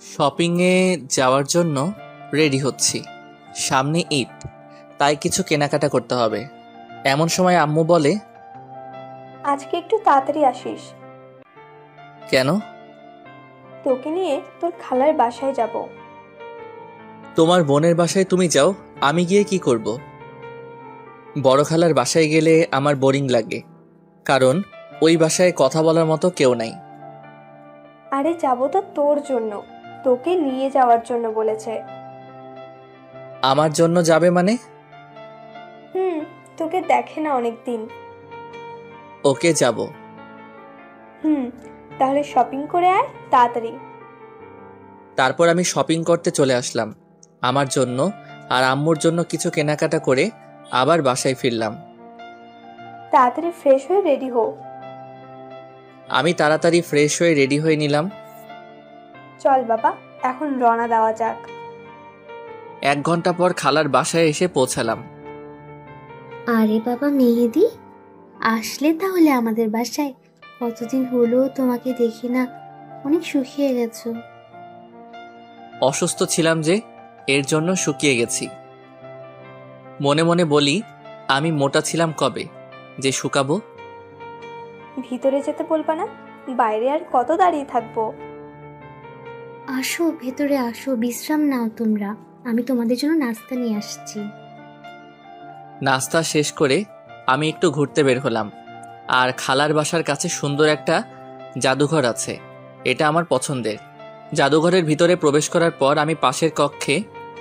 শপিংয়ে যাওয়ার জন্য রেডি হচ্ছি। সামনে ঈদ, তাই কিছু কেনাকাটা করতে হবে। এমন সময় আম্মু বলে, আজকে একটু তাড়াতাড়ি আসিস। কেন? তোকে নিয়ে তোর খালার বাসায় যাব। তোমার বোনের বাসায় তুমি যাও, আমি গিয়ে কি করব? বড় খালার বাসায় গেলে আমার বোরিং লাগে, কারণ ওই বাসায় কথা বলার মতো কেউ নাই। আরে যাব তো তোর জন্য, তোকে নিয়ে যাওয়ার জন্য বলেছে। আমার জন্য যাবে মানে? হুম, তোকে দেখে না অনেক দিন। ওকে, যাব। হুম, তাহলে শপিং করে আয় তাড়াতাড়ি। তারপর আমি শপিং করতে চলে আসলাম। আমার জন্য আর আম্মুর জন্য কিছু কেনাকাটা করে আবার বাসায় ফিরলাম। তাড়াতাড়ি ফ্রেশ হয়ে রেডি হো। আমি তাড়াতাড়ি ফ্রেশ হয়ে রেডি হয়ে নিলাম। চল বাবা, এখন রওনা দেওয়া যাক। 1 ঘন্টা পর খালার বাসায় এসে পৌঁছালাম। আরে বাবা মেহেদি, আসলে তাহলে আমাদের বাসায়? কতদিন হলো তোমাকে দেখি না, অনেক শুকিয়ে গেছো। অসুস্থ ছিলাম যে, এর জন্য শুকিয়ে গেছি। মনে মনে বলি, আমি মোটা ছিলাম কবে যে শুকাবো। ভিতরে যেতে বলবা না? বাইরে আর কত দাঁড়িয়ে থাকবো? আসো ভেতরে আসো, বিশ্রাম নাও তোমরা, আমি তোমাদের জন্য নাস্তা নিয়ে আসছি। নাস্তা শেষ করে আমি একটু ঘুরতে বের হলাম। আর খালার বাসার কাছে সুন্দর একটা জাদুঘর আছে, এটা আমার পছন্দের। জাদুঘরের ভিতরে প্রবেশ করার পর আমি পাশের কক্ষে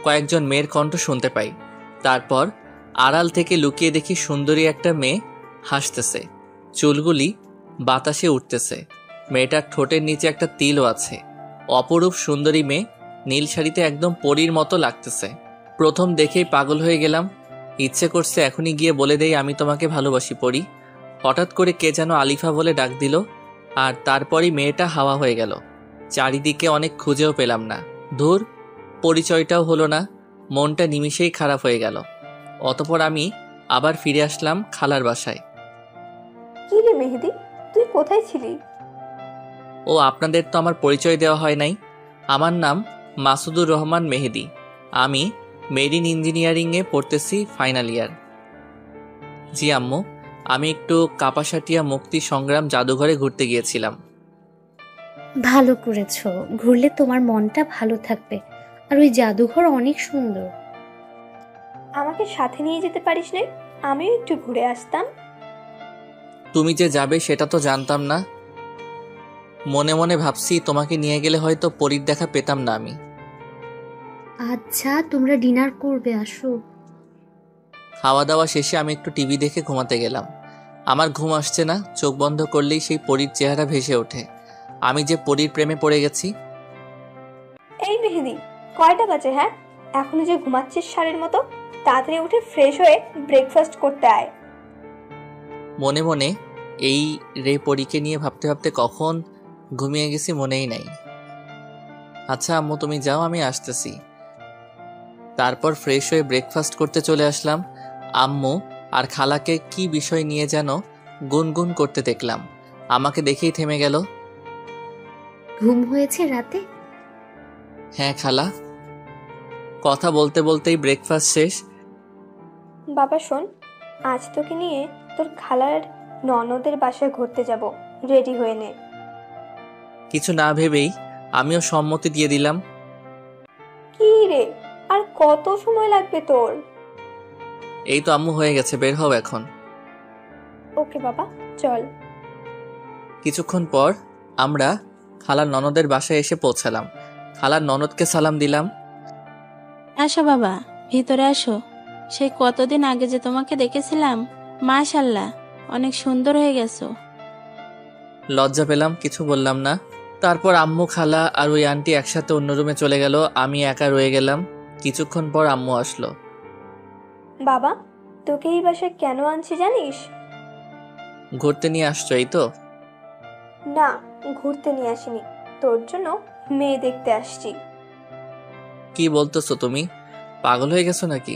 কয়েকজন মেয়ের কণ্ঠ শুনতে পাই। তারপর আড়াল থেকে লুকিয়ে দেখি সুন্দরী একটা মেয়ে হাসতেছে, চুলগুলি বাতাসে উঠতেছে। মেয়েটার ঠোঁটের নিচে একটা তিলও আছে। অপরূপ সুন্দরী মেয়ে, নীল শাড়িতে একদম পরীর মতো লাগতেছে। প্রথম দেখেই পাগল হয়ে গেলাম। ইচ্ছে করছে এখনই গিয়ে বলে দেই, আমি তোমাকে ভালোবাসি পরি। হঠাৎ করে কে যেন আলিফা বলে ডাক দিল, আর তারপরই মেয়েটা হাওয়া হয়ে গেল। চারিদিকে অনেক খুঁজেও পেলাম না। ধুর, পরিচয়টাও হলো না। মনটা নিমিষেই খারাপ হয়ে গেল। অতঃপর আমি আবার ফিরে আসলাম খালার বাসায়। কি রে মেহেদি, তুই কোথায় ছিলি? ও, আপনাদের তো আমার পরিচয় দেওয়া হয় নাই। আমার নাম মাসুদুর রহমান মেহেদি। আমি মেরিন ইঞ্জিনিয়ারিংয়ে পড়তেছি, ফাইনাল ইয়ার। জি আম্মু, আমি একটু কাপাসাটিয়া মুক্তি সংগ্রাম জাদুঘরে ঘুরতে গিয়েছিলাম। ভালো করেছো, ঘুরলে তোমার মনটা ভালো থাকবে। আর ওই জাদুঘর অনেক সুন্দর। আমাকে সাথে নিয়ে যেতে পারিস না? আমিও একটু ঘুরে আসতাম। তুমি যে যাবে সেটা তো জানতাম না। মনে মনে ভাবছি তোমাকে নিয়ে গেলে হয়তো পরীর দেখা পেতাম না আমি। আচ্ছা তোমরা ডিনার করবে, আসো। খাওয়া দাওয়া শেষে আমি একটু টিভি দেখে ঘুমাতে গেলাম। আমার ঘুম আসছে না, চোখ বন্ধ করলেই সেই পরীর চেহারা ভেসে ওঠে। আমি যে পরীর প্রেমে পড়ে গেছি। এই মেহেদি, কয়টা বাজে? হ্যাঁ, এখনো যে ঘুমাচ্ছিস ষাঁড়ের মতো? তাড়াতাড়ি উঠে ফ্রেশ হয়ে ব্রেকফাস্ট করতে আয়। মনে মনে এই রে পরীকে নিয়ে ভাবতে ভাবতে কখন ঘুমিয়ে গেছি মনেই নাই। আচ্ছা আম্মু, তুমি যাও, আমি আসতেছি। তারপর ফ্রেশ হয়ে ব্রেকফাস্ট করতে চলে আসলাম। আম্মু আর খালাকে কি বিষয় নিয়ে যেন গুনগুন করতে দেখলাম। আমাকে দেখেই থেমে গেল। ঘুম হয়েছে রাতে? হ্যাঁ খালা। কথা বলতে বলতেই ব্রেকফাস্ট শেষ। বাবা শোন, আজ তোকে নিয়ে তোর খালার ননদের বাসায় ঘুরতে যাব, রেডি হয়ে নে। কিছু না ভেবেই আমিও সম্মতি দিয়ে দিলাম। কি রে, আর কত সময় লাগবে তোর? এই তো আম্মু, হয়ে গেছে, বের হও এখন। ওকে বাবা, চল। কিছুক্ষণ পর আমরা খালার ননদের বাসায় এসে পৌঁছালাম। খালার ননদকে সালাম দিলাম। আসো বাবা, ভিতরে আসো। সেই কতদিন আগে যে তোমাকে দেখেছিলাম, মাশাআল্লাহ, অনেক সুন্দর হয়ে গেছো। লজ্জা পেলাম, কিছু বললাম না। তারপর আম্মু, খালা আর ওই আন্টি একসাথে অন্য রুমে চলে গেল। আমি একা রয়ে গেলাম। কিছুক্ষণ পর আম্মু আসলো। বাবা, তোকে এই বাসায় কেন আনছি জানিস? ঘুরতে নিয়ে আসছো, এই তো? না, ঘুরতে নিয়ে আসিনি, তোর জন্য মেয়ে দেখতে আসছি। কি বলতেছো তুমি? পাগল হয়ে গেছো নাকি?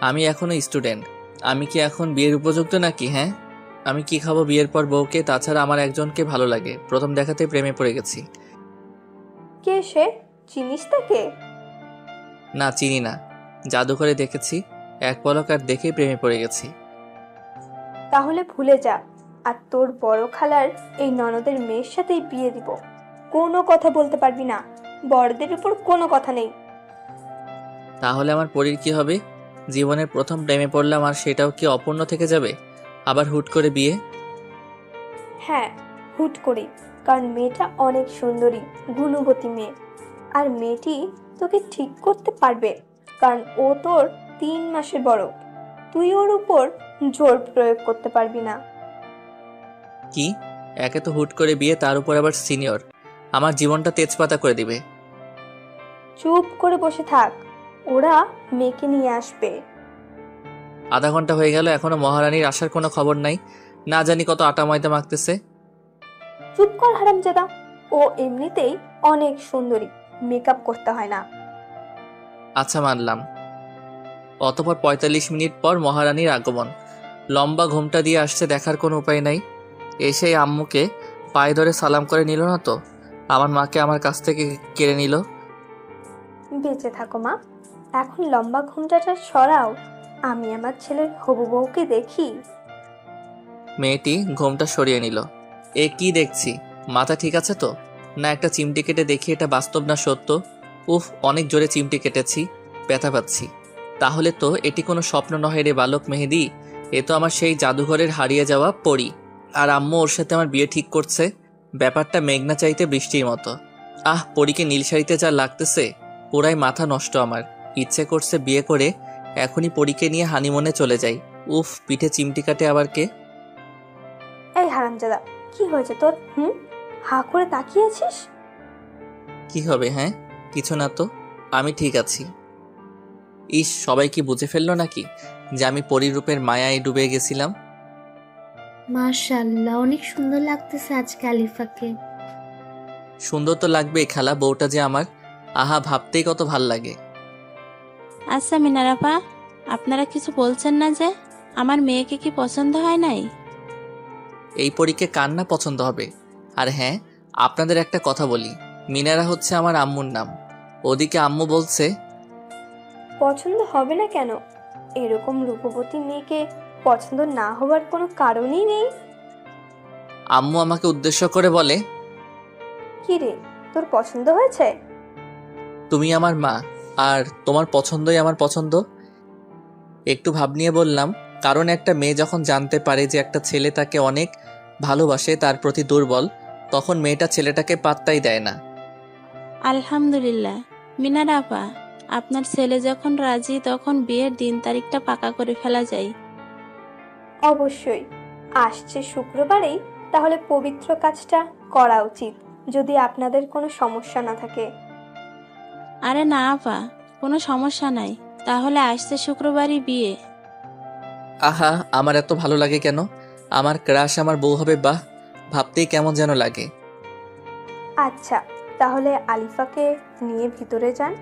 আমি এখনো স্টুডেন্ট। আমি কি এখন বিয়ের উপযুক্ত নাকি? হ্যাঁ, আমি কি খাবো বিয়ের পর বউকে? তাছাড়া আমার একজনকে ভালো লাগে, প্রথম দেখাতে প্রেমে পড়ে গেছি। কে সে? চিনিস তাকে? না, চিনি না। জাদুঘরে দেখেছি, এক পলক আর দেখেই প্রেমে পড়ে গেছি। তাহলে ভুলে যা, আর তোর বড় খালার এই ননদের মেয়ের সাথেই বিয়ে দিব। কোনো কথা বলতে পারবি না, বড়দের উপর কোনো কথা নেই। তাহলে আমার পরীর কি হবে? জীবনের প্রথম প্রেমে পড়লাম আর সেটাও কি অপূর্ণ থেকে যাবে? আবার হুট করে বিয়ে? হ্যাঁ, হুট করি, কারণ মেয়েটা অনেক সুন্দরী, গুণবতী মেয়ে। আর মেয়েটি তোকে ঠিক করতে পারবে, কারণ ও তোর 3 মাসের বড়। তুই ওর উপর জোর প্রয়োগ করতে পারবি না। কি? একে তো হুট করে বিয়ে, তার উপর আবার সিনিয়র। আমার জীবনটা তেজপাতা করে দিবে। চুপ করে বসে থাক, ওরা মেয়েকে নিয়ে আসবে। আধা ঘন্টা হয়ে গেল, এখনো মহারানীর আসার কোনো খবর নাই। না জানি কত আটা ময়দা মাখতেছে। চুপ কর হারামজাদা, ও এমনিতেই অনেক সুন্দরী, মেকআপ করতে হয় না। আচ্ছা, মানলাম। অতপর 45 মিনিট পর মহারানীর আগমন। লম্বা ঘোমটা দিয়ে আসছে, দেখার কোনো উপায় নাই। এসেই আম্মুকে পায়ে ধরে সালাম করে নিল না তো? আমার মাকে আমার কাছ থেকে কেড়ে নিল। বেঁচে থাকো মা, এখন লম্বা ঘুমটাটা সরাও, আমি আমার ছেলের হবু বউকে দেখি। মেয়েটি ঘোমটা সরিয়ে নিল। এ কি দেখছি? মাথা ঠিক আছে তো? না একটা চিমটি কেটে দেখি এটা বাস্তব না সত্য। উফ, অনেক জোরে চিমটি কেটেছি, ব্যথা পাচ্ছি। তাহলে তো এটি কোনো স্বপ্ন নয় রে বালক মেহেদি, এ তো আমার সেই জাদুঘরের হারিয়ে যাওয়া পরী। আর আম্মু ওর সাথে আমার বিয়ে ঠিক করছে। ব্যাপারটা মেঘনা চাইতে বৃষ্টির মতো। আহ, পরীকে নীল শাড়িতে যা লাগতেছে, পুরাই মাথা নষ্ট আমার। ইচ্ছে করছে বিয়ে করে এখনই পরীকে নিয়ে হানিমুনে চলে যাই। উফ, পিঠে চিমটি কাটে আবার কে? এই হারামজাদা, কি হয়েছে তোর? হা করে তাকিয়েছিস? কি হবে? হ্যাঁ, কিছু না তো, আমি ঠিক আছি। ইস, সবাই কি বুঝে ফেললো নাকি যে আমি পরিরূপের মায়ায় ডুবে গেছিলাম? মাশাআল্লাহ, অনেক সুন্দর লাগতেছে আজকে আলিফাকে। সুন্দর তো লাগবেই খালা, বউটা যে আমার, আহা, ভাবতেই কত ভাল লাগে। আচ্ছা মিনারাপা, আপনারা কিছু বলছেন না যে? আমার মেয়েকে কি পছন্দ হয় নাই? এই পরীকে কার না পছন্দ হবে? আর হ্যাঁ, আপনাদের একটা কথা বলি, মিনারা হচ্ছে আমার আম্মুর নাম। ওদিকে আম্মু বলছে পছন্দ হবে না কেন? এরকম রূপবতী মেয়েকে পছন্দ না হবার কোনো কারণই নেই। আম্মু আমাকে উদ্দেশ্য করে বলে, কি রে, তোর পছন্দ হয়েছে? তুমি আমার মা, আর তোমার পছন্দই আমার পছন্দ। একটু ভাব নিয়ে বললাম, কারণ একটা মেয়ে যখন জানতে পারে যে একটা ছেলে তাকে অনেক ভালোবাসে, তার প্রতি দুর্বল, তখন মেয়েটা ছেলেটাকে পাত্তাই দেয় না। আলহামদুলিল্লাহ মিনারাপা, আপনার ছেলে যখন রাজি তখন বিয়ের দিন তারিখটা পাকা করে ফেলা যায়। অবশ্যই, আসছে শুক্রবারেই তাহলে পবিত্র কাজটা করা উচিত, যদি আপনাদের কোনো সমস্যা না থাকে। আরে না আপা, কোনো সমস্যা নাই, তাহলে আসছে শুক্রবারই বিয়ে। আহা, আমার এত ভালো লাগে কেন? আমার ক্রাশ আমার বউ হবে, বাহ, ভাবতেই কেমন যেন লাগে। আচ্ছা, তাহলে আলিফাকে নিয়ে ভিতরে যান।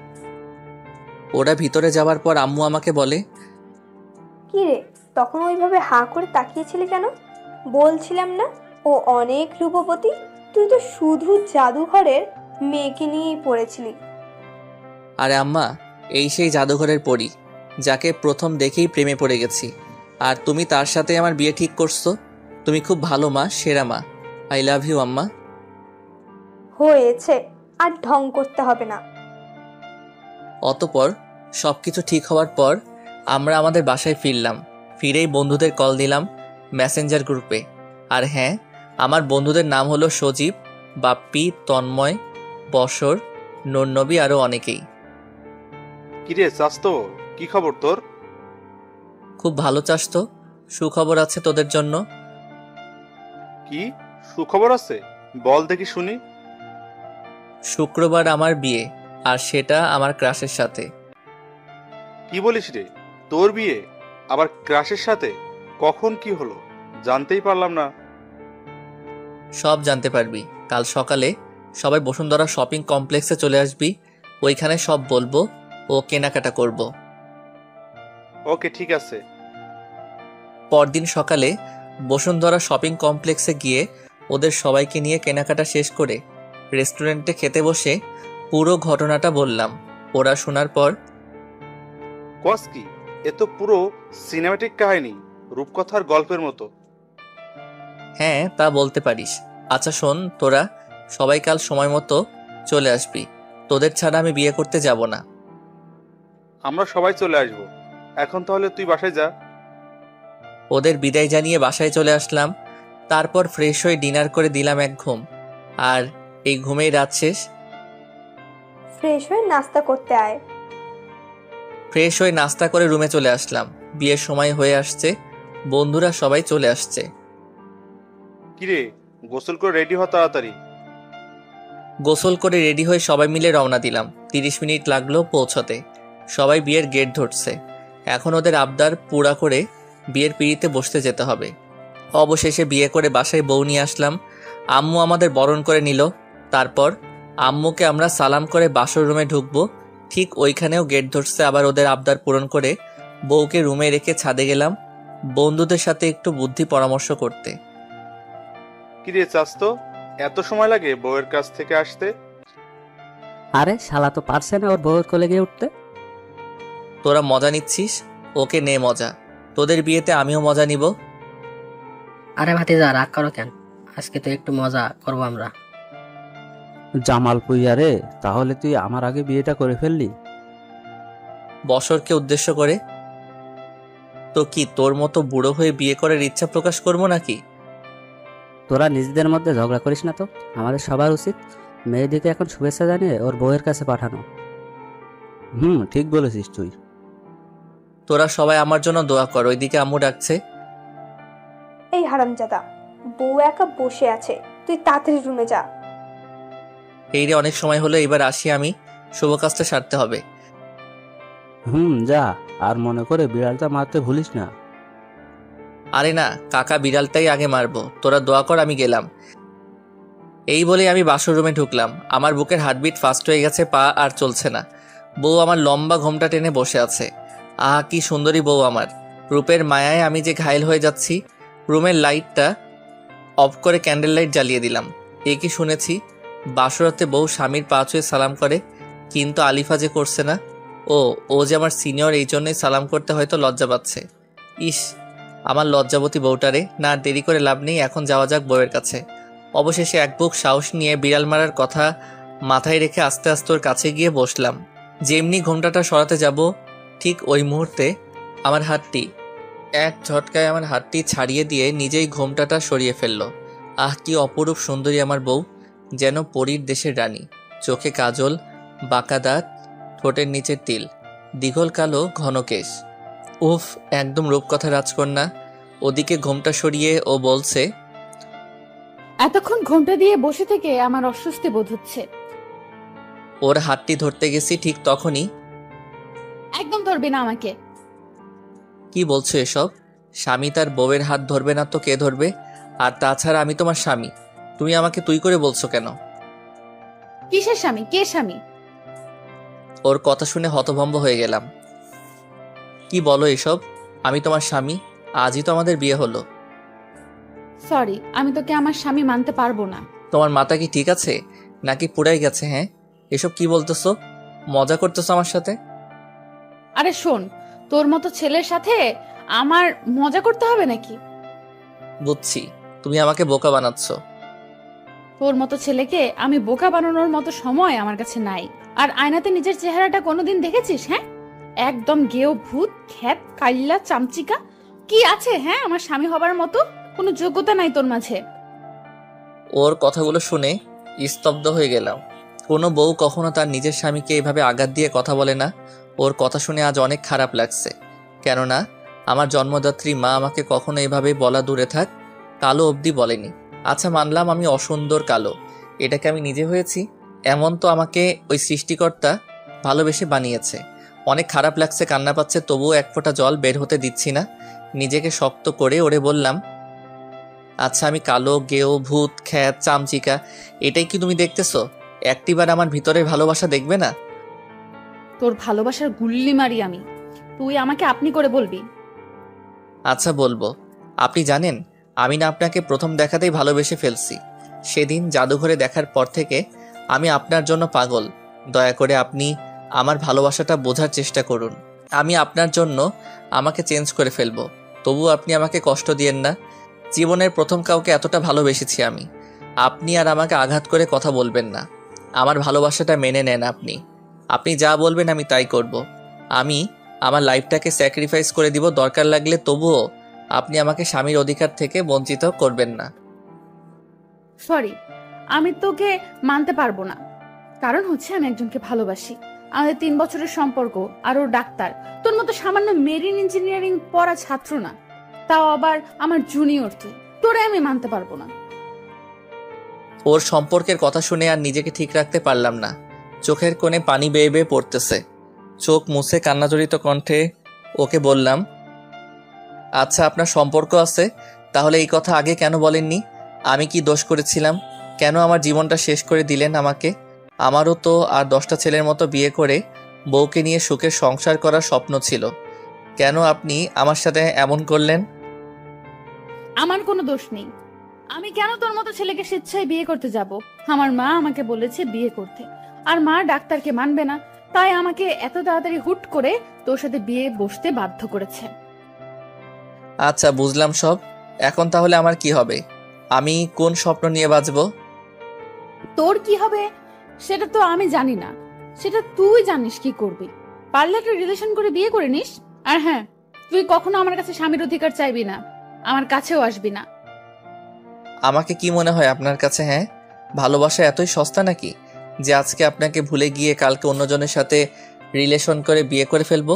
ওরা ভিতরে যাওয়ার পর আম্মু আমাকে বলে, কি রে, তখন ওইভাবে হা করে তাকিয়েছিলি কেন? বলছিলাম না ও অনেক রূপবতী? তুই তো শুধু জাদুঘরের মেয়েকে নিয়েই পড়েছিলি। আরে আম্মা, এই সেই জাদুঘরের পরী, যাকে প্রথম দেখেই প্রেমে পড়ে গেছি। আর তুমি তার সাথে আমার বিয়ে ঠিক করছো। তুমি খুব ভালো মা, সেরা মা। আই লাভ ইউ আম্মা। হয়েছে, আর ঢং করতে হবে না। অতপর সবকিছু ঠিক হওয়ার পর আমরা আমাদের বাসায় ফিরলাম। ফিরেই বন্ধুদের কল দিলাম মেসেঞ্জার গ্রুপে। আর হ্যাঁ, আমার বন্ধুদের নাম হলো সজীব, বাপ্পি, তন্ময়, বসর, নুরনবী, আরও অনেকেই। কিরে চাস্তো, কি খবর তোর? খুব ভালো চাস তো, সুখবর আছে তোদের জন্য। কি সুখবর আছে? বল দেখি শুনি। শুক্রবার আমার বিয়ে, আর সেটা আমার ক্রাশের সাথে। কি বলিস রে, তোর বিয়ে আবার ক্রাশের সাথে? কখন কি হলো জানতেই পারলাম না। সব জানতে পারবি কাল সকালে। সবাই বসুন্ধরা শপিং কমপ্লেক্সে চলে আসবি, ওইখানে সব বলবো ও কেনাকাটা করব। ওকে, ঠিক আছে। পরদিন সকালে বসুন্ধরা শপিং কমপ্লেক্সে গিয়ে ওদের সবাইকে নিয়ে কেনাকাটা শেষ করে রেস্টুরেন্টে খেতে বসে পুরো ঘটনাটা বললাম। ওরা শোনার পর, কস কি, এ তো পুরো সিনেমাটিক কাহিনী, রূপকথার গল্পের মতো। হ্যাঁ তা বলতে পারিস। আচ্ছা শোন, তোরা সবাই কাল সময় মতো চলে আসবি। তোদের ছাড়া আমি বিয়ে করতে যাব না। আমরা সবাই চলে আসব। এখন তাহলে তুই বাসায় যা। ওদের বিদায় জানিয়ে বাসায় চলে আসলাম। তারপর ফ্রেশ হয়ে ডিনার করে দিলাম এক ঘুম। আর এই ঘুমেই রাত শেষ। ফ্রেশ হয়ে নাস্তা করতে আয়। ফ্রেশ হয়ে নাস্তা করে রুমে চলে আসলাম। বিয়ের সময় হয়ে আসছে, বন্ধুরা সবাই চলে আসছে। কিরে, গোসল করে রেডি হ তাড়াতাড়ি। গোসল করে রেডি হয়ে সবাই মিলে রওনা দিলাম। 30 মিনিট লাগলো পৌঁছতে। সবাই বিয়ের গেট ধরছে। এখন ওদের আবদার পুরা করে বিয়ের পিঁড়িতে বসতে যেতে হবে। অবশেষে বিয়ে করে বাসায় বউ নিয়ে আসলাম। আম্মু আমাদের বরণ করে নিল। তারপর আম্মুকে আমরা সালাম করে বাসর রুমে ঢুকবো। ঠিক ওইখানেও গেট ধরছে। আবার ওদের আবদার পূরণ করে বউকে রুমে রেখে ছাদে গেলাম বন্ধুদের সাথে একটু বুদ্ধি পরামর্শ করতে। কিরে চাস্তো, এত সময় লাগে বউয়ের কাছ থেকে আসতে? আরে শালা তো পারছে না ওর বউয়ের কোলে গিয়ে উঠতে। তোরা মজা নিচ্ছিস, ওকে নে মজা। তোদের বিয়েতে আমিও মজা নিব। আরে ভাতিজা রাগ করো কেন, আজকে তো একটু মজা করবো আমরা। জামাল পুইয়া রে, তাহলে তুই আমার আগে বিয়েটা করে ফেললি? বছরকে উদ্দেশ্য করে। তো কি তোর মতো বুড়ো হয়ে বিয়ে করার ইচ্ছা প্রকাশ করবো নাকি? তোরা নিজেদের মধ্যে ঝগড়া করিস না তো। আমাদের সবার উচিত মেয়েদিকে এখন শুভেচ্ছা জানিয়ে ওর বউয়ের কাছে পাঠানো। ঠিক বলেছিস তুই। তোরা সবাই আমার জন্য দোয়া কর। ওইদিকে আম্মু ডাকছে। এই হারামজাদা, বউ একা বসে আছে, তুই তাড়াতাড়ি রুমে যা। এই রে, অনেক সময় হলো, এবার আসি আমি। শুভ কাজটা সারতে হবে। যা, আর মনে করে বিড়ালটা মারতে ভুলিস না। আরে না কাকা, বিড়ালটাই আগে মারবো। তোরা দোয়া কর, আমি গেলাম। এই বলে আমি বাসর রুমে ঢুকলাম। আমার বুকের হার্টবিট ফাস্ট হয়ে গেছে, পা আর চলছে না। বউ আমার লম্বা ঘোমটা টেনে বসে আছে। আহা কি সুন্দরী বউ আমার। রূপের মায়ায় আমি যে ঘায়েল হয়ে যাচ্ছি। রুমের লাইটটা অফ করে ক্যান্ডেল লাইট জ্বালিয়ে দিলাম। এ কি শুনেছি, বাসরাতে বউ স্বামীর পা ছুঁয়ে সালাম করে, কিন্তু আলিফা যে করছে না। ও যে আমার সিনিয়র, এই জন্যই সালাম করতে হয়তো লজ্জা পাচ্ছে। ইস, আমার লজ্জাবতী বউটারে। না দেরি করে লাভ নেই, এখন যাওয়া যাক বউয়ের কাছে। অবশেষে এক বুক সাহস নিয়ে বিড়াল মারার কথা মাথায় রেখে আস্তে আস্তে ওর কাছে গিয়ে বসলাম। যেমনি ঘোমটাটা সরাতে যাব, ঠিক ওই মুহূর্তে আমার হাতটি এক ঝটকায় আমার হাতটি ছাড়িয়ে দিয়ে নিজেই ঘোমটাটা সরিয়ে ফেলল। আহ কি অপরূপ সুন্দরী আমার বউ, যেন পরীর দেশের রানী। চোখে কাজল, বাঁকা দাঁত, ঠোঁটের নিচের তিল, দীঘল কালো ঘন কেশ। উফ, একদম রূপকথা রাজকন্যা। ওদিকে ঘোমটা সরিয়ে ও বলছে, এতক্ষণ ঘোমটা দিয়ে বসে থেকে আমার অস্বস্তি বোধ হচ্ছে। ওর হাতটি ধরতে গেছি, ঠিক তখনই, একদম ধরবি না আমাকে। কি বলছো এসব? স্বামী তার বউয়ের হাত ধরবে না তো কে ধরবে? আর তাছাড়া আমি তোমার স্বামী, তুমি আমাকে তুই করে বলছো কেন? কিসের স্বামী? কে স্বামী? ওর কথা শুনে হতভম্ব হয়ে গেলাম। কি বলো এসব? আমি তোমার স্বামী, আজই তো আমাদের বিয়ে হলো। সরি, আমি তোকে আমার স্বামী মানতে পারবো না। তোমার মাথা কি ঠিক আছে নাকি পুরাই গেছে? হ্যাঁ, এসব কি বলতেছো? মজা করতেছো আমার সাথে? আরে শোন, তোর মতো ছেলের সাথে আমার মজা করতে হবে নাকি? বুঝছি, তুমি আমাকে বোকা বানাচ্ছ। তোর মতো ছেলেকে আমি বোকা বানানোর মতো সময় আমার কাছে নাই। আর আয়নাতে নিজের চেহারাটা কোনোদিন দেখেছিস? হ্যাঁ, একদম গেও ভূত, খ্যাত, কাইল্লা, চামচিকা। কি আছে হ্যাঁ আমার স্বামী হবার মতো? কোনো যোগ্যতা নাই তোর মাঝে। ওর কথাগুলো শুনে স্তব্ধ হয়ে গেলাম। কোনো বউ কখনো তার নিজের স্বামীকে এইভাবে আঘাত দিয়ে কথা বলে না। ওর কথা শুনে আজ অনেক খারাপ লাগছে। কেননা আমার জন্মদাত্রী মা আমাকে কখনো এভাবে বলা দূরে থাক, কালো অবধি বলেনি। আচ্ছা মানলাম আমি অসুন্দর কালো, এটাকে আমি নিজে হয়েছি? এমন তো আমাকে ওই সৃষ্টিকর্তা ভালোবেসে বানিয়েছে। অনেক খারাপ লাগছে, কান্না পাচ্ছে, তবুও এক ফোঁটা জল বের হতে দিচ্ছি না। নিজেকে শক্ত করে ওরে বললাম, আচ্ছা আমি কালো, গেও, ভূত, খ্যাত, চামচিকা, এটাই কি তুমি দেখতেছো? একটিবার আমার ভিতরের ভালোবাসা দেখবে না? তোর ভালোবাসার গুল্লি মারি আমি, তুই আমাকে আপনি করে বলবি। আচ্ছা বলবো। আপনি জানেন, আমি না আপনাকে প্রথম দেখাতেই ভালোবেসে ফেলছি। সেদিন জাদুঘরে দেখার পর থেকে আমি আপনার জন্য পাগল। দয়া করে আপনি আমার ভালোবাসাটা বোঝার চেষ্টা করুন। আমি আপনার জন্য আমাকে চেঞ্জ করে ফেলবো, তবু আপনি আমাকে কষ্ট দিয়েন না। জীবনের প্রথম কাউকে এতটা ভালোবেসেছি আমি। আপনি আর আমাকে আঘাত করে কথা বলবেন না। আমার ভালোবাসাটা মেনে নেন আপনি। আপনি যা বলবেন আমি তাই করব। আমি আমার লাইফটাকে স্যাক্রিফাইস করে দিব দরকার লাগলে, তবুও আপনি আমাকে স্বামীর অধিকার থেকে বঞ্চিত করবেন না। সরি, আমি তোকে মানতে পারবো না। কারণ হচ্ছে আমি একজনকে ভালোবাসি। আমাদের 3 বছরের সম্পর্ক, আর ও ডাক্তার। তোর মতো সামান্য মেরিন ইঞ্জিনিয়ারিং পড়া ছাত্র না, তাও আবার আমার জুনিয়র তুই। তোরে আমি মানতে পারবো না। ওর সম্পর্কের কথা শুনে আর নিজেকে ঠিক রাখতে পারলাম না। চোখের কোণে পানি বেয়ে বেয়ে পড়তেছে। চোখ মুছে কান্নাজড়িত কণ্ঠে ওকে বললাম, আচ্ছা আপনার সম্পর্ক আছে, তাহলে এই কথা আগে কেন বলেননি? আমি কি দোষ করেছিলাম? কেন আমার জীবনটা শেষ করে দিলেন আমাকে? আমারও তো আর 10টা ছেলের মতো বিয়ে করে বউকে নিয়ে সুখের সংসার করার স্বপ্ন ছিল। কেন আপনি আমার সাথে এমন করলেন? আমার কোনো দোষ নেই। আমি কেন তোর মতো ছেলেকে স্বেচ্ছায় বিয়ে করতে যাব? আমার মা আমাকে বলেছে বিয়ে করতে, আর মা ডাক্তারকে মানবে না, তাই আমাকে এত তাড়াতাড়ি হুট করে তোর সাথে বিয়ে বসতে বাধ্য করেছে। আচ্ছা বুঝলাম সব। এখন তাহলে আমার কি হবে? আমি কোন স্বপ্ন নিয়ে বাঁচব? তোর কি হবে সেটা তো আমি জানি না, সেটা তুই জানিস কি করবি। পারলে একটা রিলেশন করে বিয়ে করে নিস। আর হ্যাঁ, তুই কখনো আমার কাছে স্বামীর অধিকার চাইবি না, আমার কাছেও আসবি না। আমাকে কি মনে হয় আপনার কাছে? হ্যাঁ, ভালোবাসা এতই সস্তা নাকি যে আজকে আপনাকে ভুলে গিয়ে কালকে অন্যজনের সাথে রিলেশন করে বিয়ে করে ফেলবো?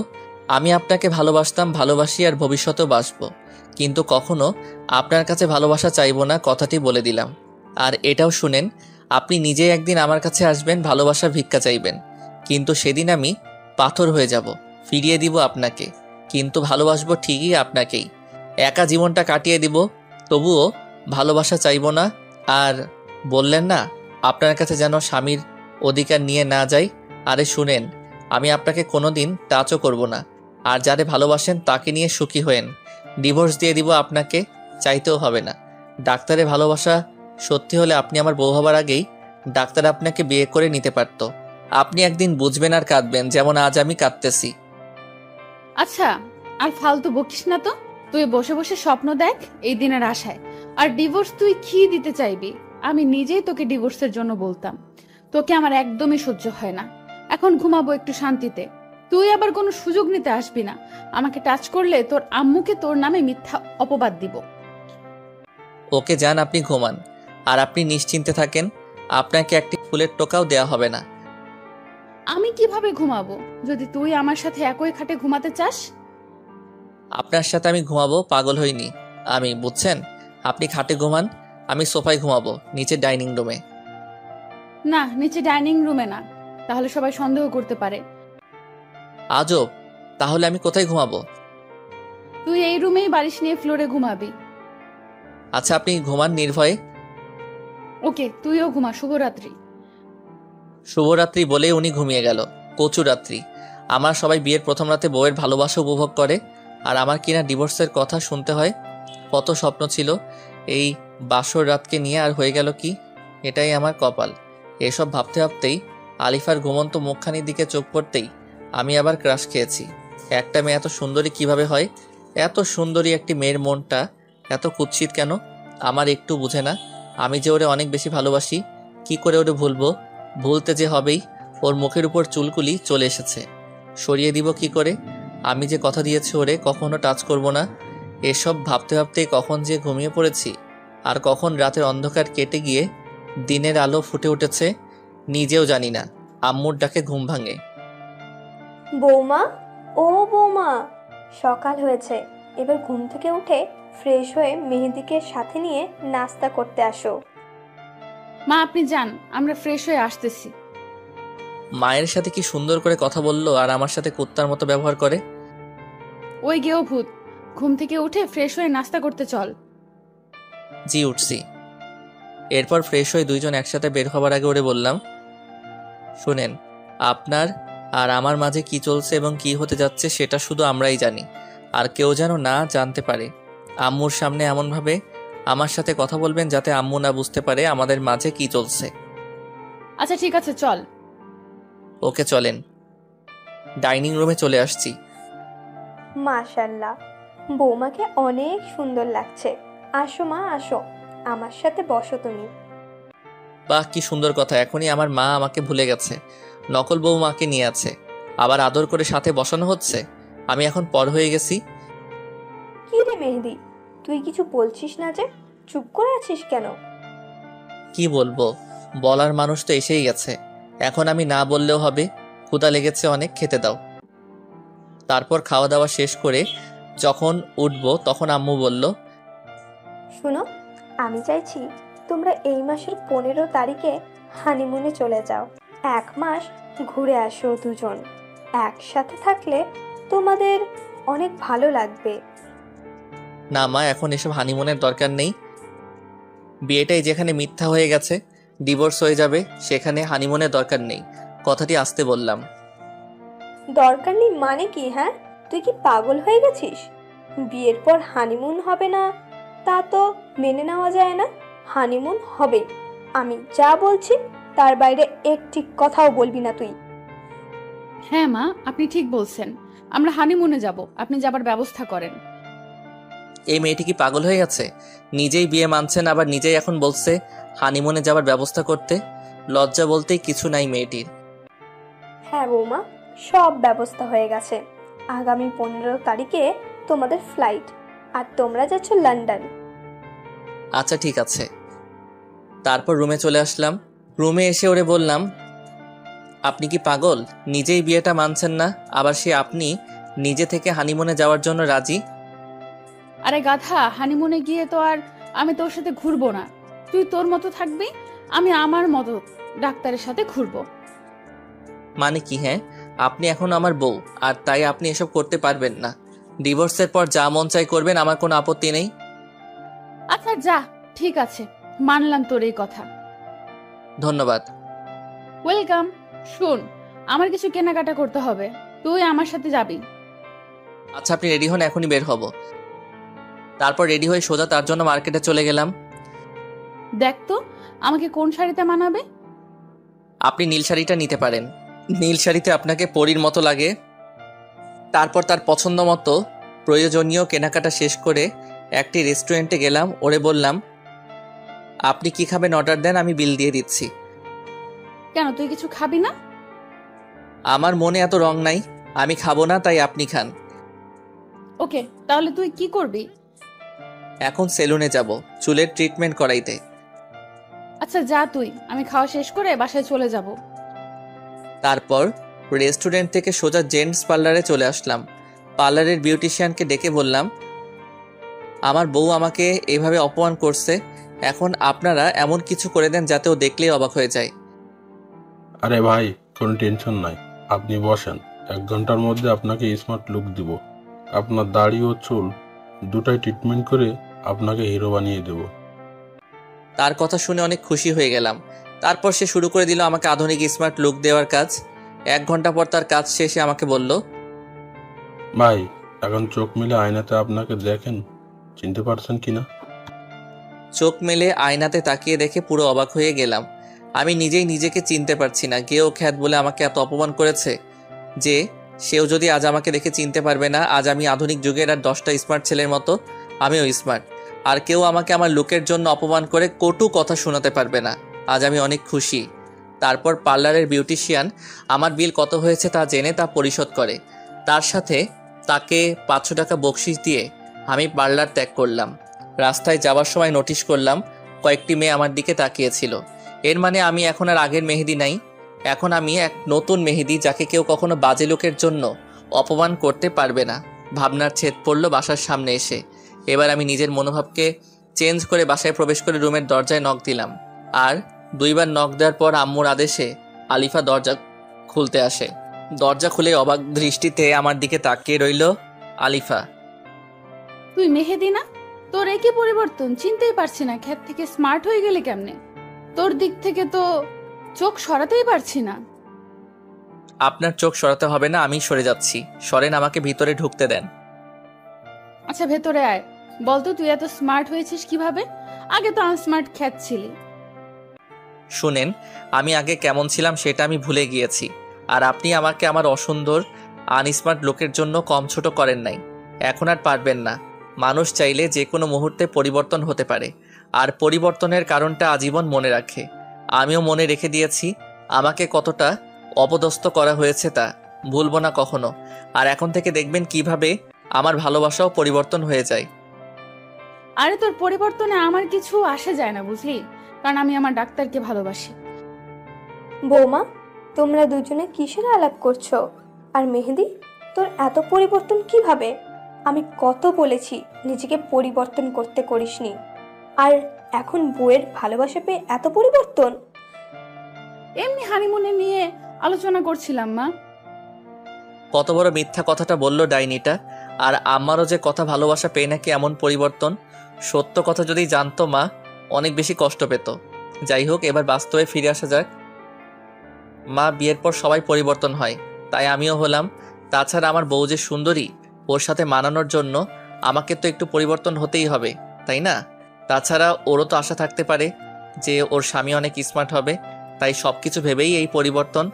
আমি আপনাকে ভালোবাসতাম, ভালোবাসি, আর ভবিষ্যতেও বাসবো, কিন্তু কখনো আপনার কাছে ভালোবাসা চাইবো না, কথাটি বলে দিলাম। আর এটাও শুনেন, আপনি নিজেই একদিন আমার কাছে আসবেন, ভালোবাসা ভিক্ষা চাইবেন, কিন্তু সেদিন আমি পাথর হয়ে যাব, ফিরিয়ে দিব আপনাকে, কিন্তু ভালোবাসবো ঠিকই আপনাকেই। একা জীবনটা কাটিয়ে দিব, তবুও ভালোবাসা চাইবো না। আর বললেন না আপনার কাছে যেন স্বামীর অধিকার নিয়ে না যাই। আরে শুনেন, আমি আপনাকে কোনোদিন টাচও করব না। আর যারে ভালোবাসেন তাকে নিয়ে সুখী হয়েন। ডিভোর্স দিয়ে দিব আপনাকে, চাইতেও হবে না। ডাক্তারের ভালোবাসা সত্যি হলে আপনি আমার বউ হবার আগেই ডাক্তার আপনাকে বিয়ে করে নিতে পারত। আপনি একদিন বুঝবেন আর কাঁদবেন, যেমন আজ আমি কাঁদতেছি। আচ্ছা, আর ফালতু বকিস না তো। তুই বসে বসে স্বপ্ন দেখ এই দিনের আশায়। আর ডিভোর্স তুই কি দিতে চাইবি? আমি নিজেই তোকে ডিভোর্সের জন্য বলতাম। তোকে আমার একদমই সহ্য হয় না। এখন ঘুমাবো একটু শান্তিতে। তুই আবার কোনো সুযোগ নিতে আসবি না। আমাকে টাচ করলে তোর আম্মুকে তোর নামে মিথ্যা অপবাদ দিব। ওকে যান, আপনি ঘুমান, আর আপনি নিশ্চিন্তে থাকেন, আপনাকে একটি ফুলের টোকাও দেওয়া হবে না। আমি কিভাবে ঘুমাবো যদি তুই আমার সাথে একই খাটে ঘুমাতে চাস? আপনার সাথে আমি ঘুমাবো? পাগল হইনি আমি, বুঝছেন? আপনি খাটে ঘুমান, আমি সোফায় ঘুমাবো, নিচে ডাইনিং রুমে। না, নিচে ডাইনিং রুমে না, তাহলে সবাই সন্দেহ করতে পারে। আজব, তাহলে আমি কোথায় ঘুমাবো? তুই এই রুমেই বালিশ নিয়ে ফ্লোরে ঘুমাবি। আচ্ছা আপনি ঘুমান নির্ভয়ে। ওকে, তুইও ঘুমা। শুভরাত্রি। শুভরাত্রি বলে উনি ঘুমিয়ে গেল। কচু রাত্রি। আমার সবাই বিয়ের প্রথম রাতে বউয়ের ভালোবাসা উপভোগ করে, আর আমার কিনা ডিভোর্সের কথা শুনতে হয়। কত স্বপ্ন ছিল এই বাসর রাতকে নিয়ে, আর হয়ে গেল কি? এটাই আমার কপাল। এসব ভাবতে ভাবতেই আলিফার ঘুমন্ত মুখখানির দিকে চোখ পড়তেই আমি আবার ক্রাশ খেয়েছি। একটা মেয়ে এত সুন্দরী কিভাবে হয়? এত সুন্দরী একটি মেয়ের মনটা এত কুৎসিত কেন? আমার একটু বুঝে না। আমি যে ওরে অনেক বেশি ভালোবাসি, কি করে ওরে ভুলবো? ভুলতে যে হবেই। ওর মুখের উপর চুলকুলি চলে এসেছে, সরিয়ে দিব কি করে? আমি যে কথা দিয়েছি ওরে কখনো টাচ করব না। এসব ভাবতে ভাবতে কখন যে ঘুমিয়ে পড়েছি, আর কখন রাতের অন্ধকার কেটে গিয়ে দিনের আলো ফুটে উঠেছে নিজেও জানি না। আম্মুর ডাকে ঘুম ভাঙে। বৌমা, ও বৌমা, সকাল হয়েছে। এবার ঘুম থেকে উঠে ফ্রেশ হয়ে মেহেদিকে সাথে নিয়ে নাস্তা করতে আসো। মা আপনি যান, আমরা ফ্রেশ হয়ে আসতেছি। মায়ের সাথে কি সুন্দর করে কথা বললো, আর আমার সাথে কুত্তার মতো ব্যবহার করে। ওই গেও ভূত, ঘুম থেকে উঠে ফ্রেশ হয়ে নাস্তা করতে চল। জি উঠছি। এরপর ফ্রেশ হয়ে দুইজন একসাথে বের হবার আগে ওরে বললাম, শুনেন, আপনার আর আমার মাঝে কি চলছে এবং কি হতে যাচ্ছে সেটা শুধু আমরাই জানি, আর কেউ যেন না জানতে পারে। আম্মুর সামনে এমনভাবে আমার সাথে কথা বলবেন যাতে আম্মু না বুঝতে পারে আমাদের মাঝে কি চলছে। আচ্ছা ঠিক আছে, চল। ওকে চলেন। ডাইনিং রুমে চলে আসছি। মাশাল্লাহ, বৌমাকে অনেক সুন্দর লাগছে। আসো মা, আসো, আমার সাথে বসো তুমি। বাহ, কি সুন্দর কথা! এখনই আমার মা আমাকে ভুলে গেছে, নকল বউ মাকে নিয়ে আছে, আবার আদর করে সাথে বসানো হচ্ছে। আমি এখন পর হয়ে গেছি। কি রে মেহেদি, তুই কিছু বলছিস না যে? চুপ করে আছিস কেন? কি বলবো, বলার মানুষ তো এসেই গেছে, এখন আমি না বললেও হবে। ক্ষুধা লেগেছে অনেক, খেতে দাও। তারপর খাওয়া দাওয়া শেষ করে যখন উঠবো তখন আম্মু বলল, শুনো, আমি চাইছি তোমরা এই মাসের 15 তারিখে হানিমুনে চলে যাও। 1 মাস ঘুরে আসো দুজন। একসাথে থাকলে তোমাদের অনেক ভালো লাগবে। না মা, এখন এসব হানিমুনের দরকার নেই। বিয়েটাই যেখানে মিথ্যা হয়ে গেছে, ডিভোর্স হয়ে যাবে, সেখানে হানিমুনের দরকার নেই। কথাটি আসতে বললাম। দরকার নেই মানে কি? হ্যাঁ, তুই কি পাগল হয়ে গেছিস? বিয়ের পর হানিমুন হবে না তা তো মেনে নেওয়া যায় না। হানিমুন হবে। আমি যা বলছি তার বাইরে একটি কথাও বলবি না তুই। হ্যাঁ মা, আপনি ঠিক বলছেন, আমরা হানিমুনে যাব, আপনি যাবার ব্যবস্থা করেন। এই মেয়েটি কি পাগল হয়ে গেছে? নিজেই বিয়ে মানছেন, আবার নিজেই এখন বলছে হানিমুনে যাবার ব্যবস্থা করতে। লজ্জা বলতেই কিছু নাই মেয়েটির। হ্যাঁ বৌমা, সব ব্যবস্থা হয়ে গেছে। আগামী 15 তারিখে তোমাদের ফ্লাইট, আর তোমরা যাচ্ছ লন্ডন। আচ্ছা ঠিক আছে। তারপর রুমে চলে আসলাম। রুমে এসে ওরে বললাম, আপনি কি পাগল? নিজেই বিয়েটা মানছেন না, আবার সে আপনি নিজে থেকে হানিমুনে যাওয়ার জন্য রাজি। আরে গাধা, হানিমুনে গিয়ে তো আর আমি তোর সাথে ঘুরবো না। তুই তোর মতো থাকবি, আমি আমার মতো ডাক্তারের সাথে ঘুরবো। মানে কি? হ্যাঁ, আপনি এখন আমার বউ, আর তাই আপনি এসব করতে পারবেন না। ডিভোর্সের পর যা মন চাই করবেন, আমার কোনো আপত্তি নেই। আচ্ছা যা, ঠিক আছে, মানলাম তোর এই কথা। ধন্যবাদ। ওয়েলকাম। শোন, আমার কিছু কেনাকাটা করতে হবে, তুই আমার সাথে যাবি। আচ্ছা আপনি রেডি হন, এখনই বের হব। তারপর রেডি হয়ে সোজা তার জন্য মার্কেটে চলে গেলাম। দেখ তো আমাকে কোন শাড়িতে মানাবে। আপনি নীল শাড়িটা নিতে পারেন, নীল শাড়িতে আপনাকে পরীর মতো লাগে। তারপর তার পছন্দ মতো প্রয়োজনীয় কেনাকাটা শেষ করে একটি রেস্টুরেন্টে গেলাম। ওরে বললাম, আপনি কি খাবেন অর্ডার দেন, আমি বিল দিয়ে দিচ্ছি। কেন, তুই কিছু খাবি না? আমার মনে এত রং নাই, আমি খাবো না, তাই আপনি খান। ওকে, তাহলে তুই কি করবি? এখন সেলুনে যাব চুলের ট্রিটমেন্ট করাইতে। আচ্ছা যা তুই, আমি খাওয়া শেষ করে বাসায় চলে যাব। তারপর রেস্টুরেন্ট থেকে সোজা জেন্টস পার্লারে চলে আসলাম। পার্লারের বিউটিশিয়ানকে ডেকে বললাম, আমার বউ আমাকে এভাবে অপমান করছে, এখন আপনারা এমন কিছু করে দেন যাতে ও দেখলেই অবাক হয়ে যায়। আরে ভাই, কোনো টেনশন নাই, আপনি বসেন, 1 ঘন্টার মধ্যে আপনাকে স্মার্ট লুক দিব। আপনার দাড়ি ও চুল দুটাই ট্রিটমেন্ট করে আপনাকে হিরো বানিয়ে দেব। তার কথা শুনে অনেক খুশি হয়ে গেলাম। তারপর সে শুরু করে দিল আমাকে আধুনিক স্মার্ট লুক দেওয়ার কাজ। 1 ঘন্টা পর তার কাজ শেষে আমাকে বলল, ভাই, এখন চোখ মেলে আয়নাতে আপনাকে দেখেন, চিনতে পারছেন কিনা? চোখ মেলে আয়নাতে তাকিয়ে দেখে পুরো অবাক হয়ে গেলাম। আমি নিজেই নিজেকে চিনতে পারছি না। গেও খ্যাত বলে আমাকে এত অপমান করেছে যে সেও যদি আজ আমাকে দেখে চিনতে পারবে না। আজ আমি আধুনিক যুগের আর 10টা স্মার্ট ছেলের মতো আমিও স্মার্ট, আর কেউ আমাকে আমার লুকের জন্য অপমান করে কটু কথা শোনাতে পারবে না। আজ আমি অনেক খুশি। তারপর পার্লারের বিউটিশিয়ান আমার বিল কত হয়েছে তা জেনে তা পরিশোধ করে। তার সাথে তাকে 500 টাকা বকশিশ দিয়ে আমি পার্লার ত্যাগ করলাম। রাস্তায় যাওয়ার সময় নোটিশ করলাম কয়েকটি মেয়ে আমার দিকে তাকিয়েছিল। এর মানে আমি এখন আর আগের মেহেদি নাই, এখন আমি এক নতুন মেহেদি, যাকে কেউ কখনো বাজে লোকের জন্য অপমান করতে পারবে না। ভাবনার ছেদ পড়ল বাসার সামনে এসে। এবার আমি নিজের মনোভাবকে চেঞ্জ করে বাসায় প্রবেশ করে রুমের দরজায় নক দিলাম। আর 2 বার নক দেওয়ার পর আম্মুর আদেশে আলিফা দরজা খুলতে আসে। দরজা খুলে অবাক দৃষ্টিতে আমার দিকে তাকিয়ে রইল আলিফা। তুই মেহেদি না? তোর একই পরিবর্তন, চিনতেই পারছি না। খ্যাত থেকে স্মার্ট হয়ে গেলে কেমনে? তোর দিক থেকে তো চোখ সরাতেই পারছি না। আপনার চোখ সরাতে হবে না, আমি সরে যাচ্ছি। সরেন, আমাকে ভিতরে ঢুকতে দেন। আচ্ছা ভেতরে আয়, বলতো তুই এত স্মার্ট হয়েছিস কিভাবে? আগে তো আনস্মার্ট খ্যাত ছিলি। শুনেন, আমি আগে কেমন ছিলাম সেটা আমি ভুলে গিয়েছি। আর আপনি আমাকে আমার অসুন্দর আনস্মার্ট লোকের জন্য কম ছোট করেন নাই। এখন আর পারবেন না। মানুষ চাইলে যে কোনো মুহূর্তে পরিবর্তন হতে পারে, আর পরিবর্তনের কারণটা আজীবন মনে রাখে। আমিও মনে রেখে দিয়েছি আমাকে কতটা অপদস্থ করা হয়েছে, তা ভুলব না কখনো। আর এখন থেকে দেখবেন কিভাবে আমার ভালোবাসাও পরিবর্তন হয়ে যায়। আরে তোর পরিবর্তনে আমার কিছু আসে যায় না, বুঝলি? কারণ আমি আমার ডাক্তারকে ভালোবাসি। বৌমা, তোমরা দুজনে কিসের আলাপ করছো? আর মেহেদি, তোর এত পরিবর্তন কিভাবে? আমি কত বলেছি নিজেকে পরিবর্তন করতে, করিসনি। আর এখন বউয়ের ভালোবাসা পেয়ে এত পরিবর্তন? এমনি হানিমুনে নিয়ে আলোচনা করছিলাম মা। কত বড় মিথ্যা কথাটা বলল ডাইনিটা। আর আমারও যে কথা ভালোবাসা পেয়ে নাকি এমন পরিবর্তন, সত্য কথা যদি জানতো মা অনেক বেশি কষ্ট পেত। যাই হোক, এবার বাস্তবে ফিরে আসা যাক। মা, বিয়ের পর সবাই পরিবর্তন হয়, তাই আমিও হলাম। তাছাড়া আমার বউ যে সুন্দরী, ওর সাথে মানানোর জন্য আমাকে তো একটু পরিবর্তন হতেই হবে, তাই না? তাছাড়া ওরও তো আশা থাকতে পারে যে ওর স্বামী অনেক স্মার্ট হবে, তাই সব কিছু ভেবেই এই পরিবর্তন।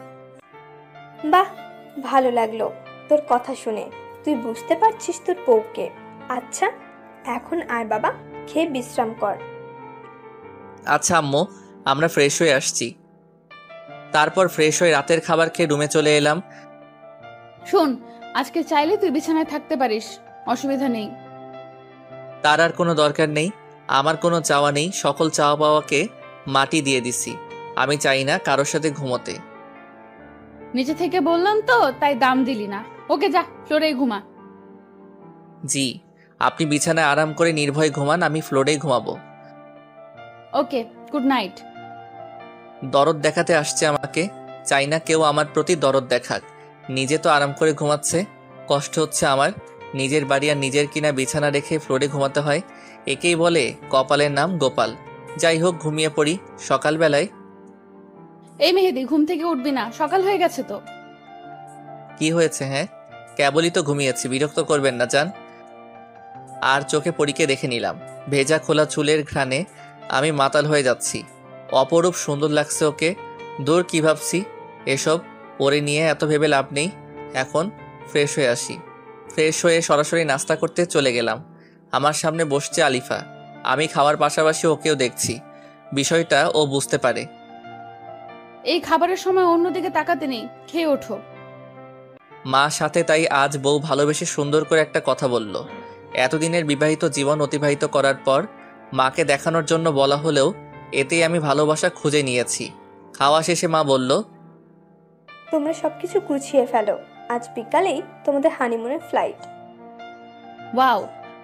বাহ, ভালো লাগলো তোর কথা শুনে। তুই বুঝতে পারছিস তোর বউকে। আচ্ছা, এখন আয় বাবা, খেয়ে বিশ্রাম কর। আচ্ছা আম্মু, আমরা ফ্রেশ হয়ে আসছি। তারপর ফ্রেশ হয়ে রাতের খাবার খেয়ে রুমে চলে এলাম। শোন, আজকে চাইলে তুই বিছানায় থাকতে পারিস, অসুবিধা নেই। তার আর কোনো দরকার নেই, আমার কোনো চাওয়া নেই। সকল চাওয়া পাওয়াকে মাটি দিয়ে দিছি। আমি চাই না কারোর সাথে ঘুমোতে। নিচে থেকে বললাম তো, তাই দাম দিলি না। ওকে যা, ফ্লোরে ঘুমা। জি, আপনি বিছানায় আরাম করে নির্ভয়ে ঘুমান, আমি ফ্লোরেই ঘুমাবো। ওকে, গুড নাইট। দরদ দেখাতে আসছে আমাকে, চাই না কেউ আমার প্রতি দরদ দেখাক। নিজে তো আরাম করে ঘুমাচ্ছে, কষ্ট হচ্ছে আমার। নিজের বাড়ি আর নিজের কিনা বিছানা রেখে ফ্লোরে ঘুমাতে হয়, একেই বলে কপালের নাম গোপাল। যাই হোক, ঘুমিয়ে পড়ি। সকালবেলায় এই মেহেদি, ঘুম থেকে উঠবি না, সকাল হয়ে গেছে তো। কি হয়েছে? হ্যাঁ, কেবলই তো ঘুমিয়েছি, বিরক্ত করবেন না যান। আর চোখে পরীকে দেখে নিলাম। ভেজা খোলা চুলের ঘ্রাণে আমি মাতাল হয়ে যাচ্ছি। অপরূপ সুন্দর লাগছে ওকে। দূর, কি ভাবছি এসব, পরে নিয়ে এত ভেবে লাভ নেই। এখন ফ্রেশ হয়ে আসি। ফ্রেশ হয়ে সরাসরি নাস্তা করতে চলে গেলাম। আমার সামনে বসছে আলিফা। আমি খাওয়ার পাশাপাশি ওকেও দেখছি, বিষয়টা ও বুঝতে পারে। এই খাবারের সময় অন্যদিকে তাকাতে নেই, খেয়ে ওঠো। মা সাথে, তাই আজ বউ ভালোবেসে সুন্দর করে একটা কথা বলল। এতদিনের বিবাহিত জীবন অতিবাহিত করার পর মাকে দেখানোর জন্য বলা হলেও এতেই আমি ভালোবাসা খুঁজে নিয়েছি। খাওয়া শেষে মা বলল, তোমরা সবকিছু গুছিয়ে ফেলো, আজ বিকালেই তোমাদের হানিমুনের ফ্লাইট। ওয়াও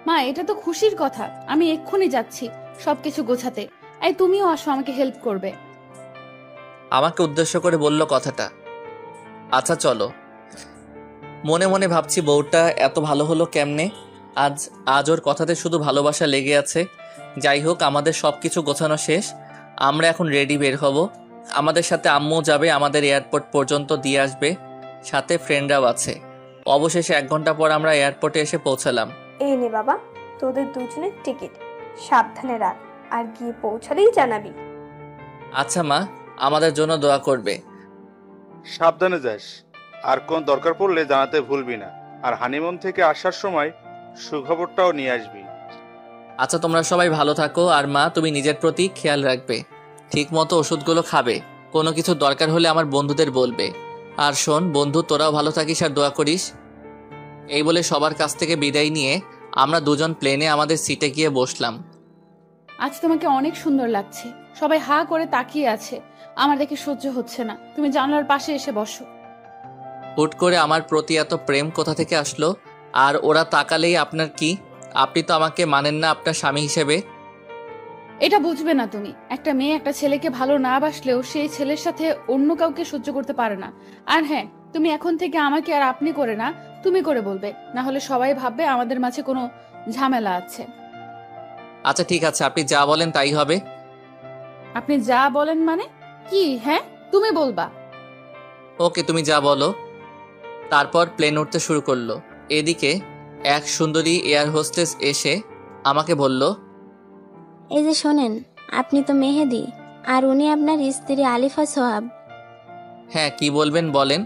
মা, এটা তো খুশির কথা। আমি এক্ষুনি যাচ্ছি সবকিছু গোছাতে। এই তুমিও আসো, আমাকে হেল্প করবে। আমাকে উদ্দেশ্য করে বলল কথাটা। আচ্ছা চলো। মনে মনে ভাবছি বউটা এত ভালো হলো কেমনে। আজ ওর কথাতে শুধু ভালোবাসা লেগে আছে। যাই হোক, আমাদের সব কিছু গোছানো শেষ। আমরা এখন রেডি, বের হব। আমাদের সাথে আম্মু যাবে, আমাদের এয়ারপোর্ট পর্যন্ত দিয়ে আসবে, সাথে ফ্রেন্ডরাও আছে। অবশেষে 1 ঘন্টা পর আমরা এয়ারপোর্টে এসে পৌঁছালাম। এই নে বাবা, তোদের দুজনের টিকিট। সাবধানে রাখ, আর গিয়ে পৌঁছালেই জানাবি। আচ্ছা মা, আমাদের জন্য দোয়া করবে। সাবধানে যাস, আর কোন দরকার পড়লে জানাতে ভুলবি না। আর হানিমুন থেকে আসার সময় সুখবরটাও নিয়ে আসবি। আচ্ছা, তোমরা সবাই ভালো থাকো। আর মা, তুমি নিজের প্রতি খেয়াল রাখবে, ঠিক মতো ওষুধগুলো খাবে। কোনো কিছু দরকার হলে আমার বন্ধুদের বলবে। আর শোন বন্ধু, তোরাও ভালো থাকিস আর দোয়া করিস। এই বলে সবার কাছ থেকে বিদায় নিয়ে আমরা দুজন প্লেনে আমাদের সিটে গিয়ে বসলাম। আজ তোমাকে অনেক সুন্দর লাগছে। সবাই হা করে তাকিয়ে আছে, আমার দেখে সহ্য হচ্ছে না। তুমি জানলার পাশে এসে বসো। হুট করে আমার প্রতি এত প্রেম কোথা থেকে আসলো? আর ওরা তাকালেই আপনার কি? আপনি তো আমাকে মানেন না আপনার স্বামী হিসেবে। এটা বুঝবে না তুমি। একটা মেয়ে একটা ছেলেকে ভালো না বাসলেও সেই ছেলের সাথে অন্য কাউকে সহ্য করতে পারে না। আর হ্যাঁ, তুমি এখন থেকে আমাকে আর আপনি করে না, তুমি করে বলবে, না হলে সবাই ভাববে আমাদের মাঝে কোনো ঝামেলা আছে। আচ্ছা ঠিক আছে, আপনি যা বলেন তাই হবে। আপনি যা বলেন মানে কি? হ্যাঁ, তুমি বলবা। ওকে, তুমি যা বলো। তারপর প্লেন উঠতে শুরু করলো। এদিকে এক সুন্দরী এয়ার হোস্টেস এসে আমাকে বলল, এই যে শোনেন, আপনি তো মেহেদি, আর উনি আপনার স্ত্রী আলিফা সোহাব। হ্যাঁ, কি বলবেন বলেন।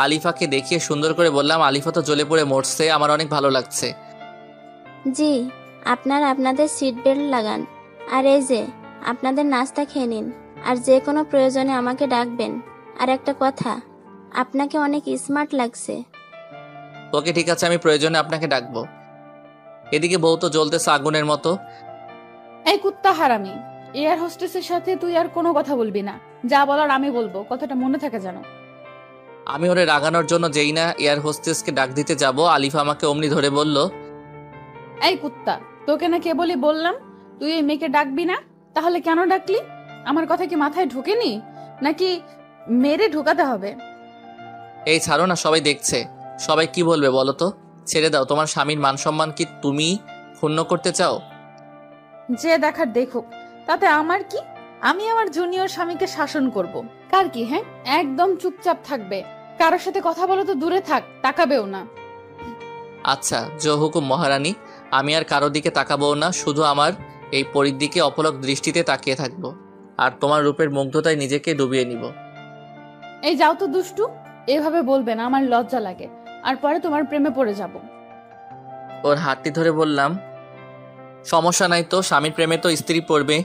আলিফাকে দেখিয়ে সুন্দর করে বললাম, আলিফা তো জ্বলে পড়ে মরছে, আমার অনেক ভালো লাগছে। জি, আপনারা আপনাদের সিট বেল্ট লাগান। আর এই যে আপনাদের নাস্তা খেয়ে নিন, আর যে কোনো প্রয়োজনে আমাকে ডাকবেন। আর একটা কথা, আপনাকে অনেক স্মার্ট লাগছে। ওকে ঠিক আছে, আমি প্রয়োজনে আপনাকে ডাকবো। এদিকে বউ তো জ্বলতেছে আগুনের মতো। এই কুত্তা হারামি, এয়ার হোস্টেসের সাথে তুই আর কোনো কথা বলবি না। যা বলার আমি বলবো, কথাটা মনে থাকে যেন। আমি ওরে রাগানোর জন্য যেই না এয়ার হোস্টেসকে ডাক দিতে যাব, আলিফা আমাকে অমনি ধরে বলল, এই কুত্তা, তোকে না কেবলই বললাম তুই এই মেয়েকে ডাকবি না, তাহলে কেন ডাকলি? আমার কথা কি মাথায় ঢোকেনি, নাকি মেরে ঢোকাতে হবে? এই ছাড়ো না, সবাই দেখছে। সবাই কি বলবে বলো তো? ছেড়ে দাও, তোমার স্বামীর মান সম্মান কি তুমি ক্ষুণ্ণ করতে চাও? যে দেখার দেখুক, তাতে আমার কি? আমি আমার জুনিয়র স্বামীকে শাসন করব। কার কি? হ্যাঁ, একদম চুপচাপ থাকবে। কারোর সাথে কথা বলো তো দূরে থাক, তাকাবেও না। আচ্ছা, জো হুকুম মহারানী। আমি আর কারো দিকে তাকাবো না, শুধু আমার এই পরীর দিকে অপলক দৃষ্টিতে তাকিয়ে থাকবো, আর তোমার রূপের মুগ্ধতায় নিজেকে ডুবিয়ে নিব। এই যাও তো দুষ্টু, এভাবে বলবে না, আমার লজ্জা লাগে, আর পরে তোমার প্রেমে পড়ে যাব। ওর হাতটি ধরে বললাম, সমস্যা নাই তো, স্বামীর প্রেমে তো স্ত্রী পড়বে।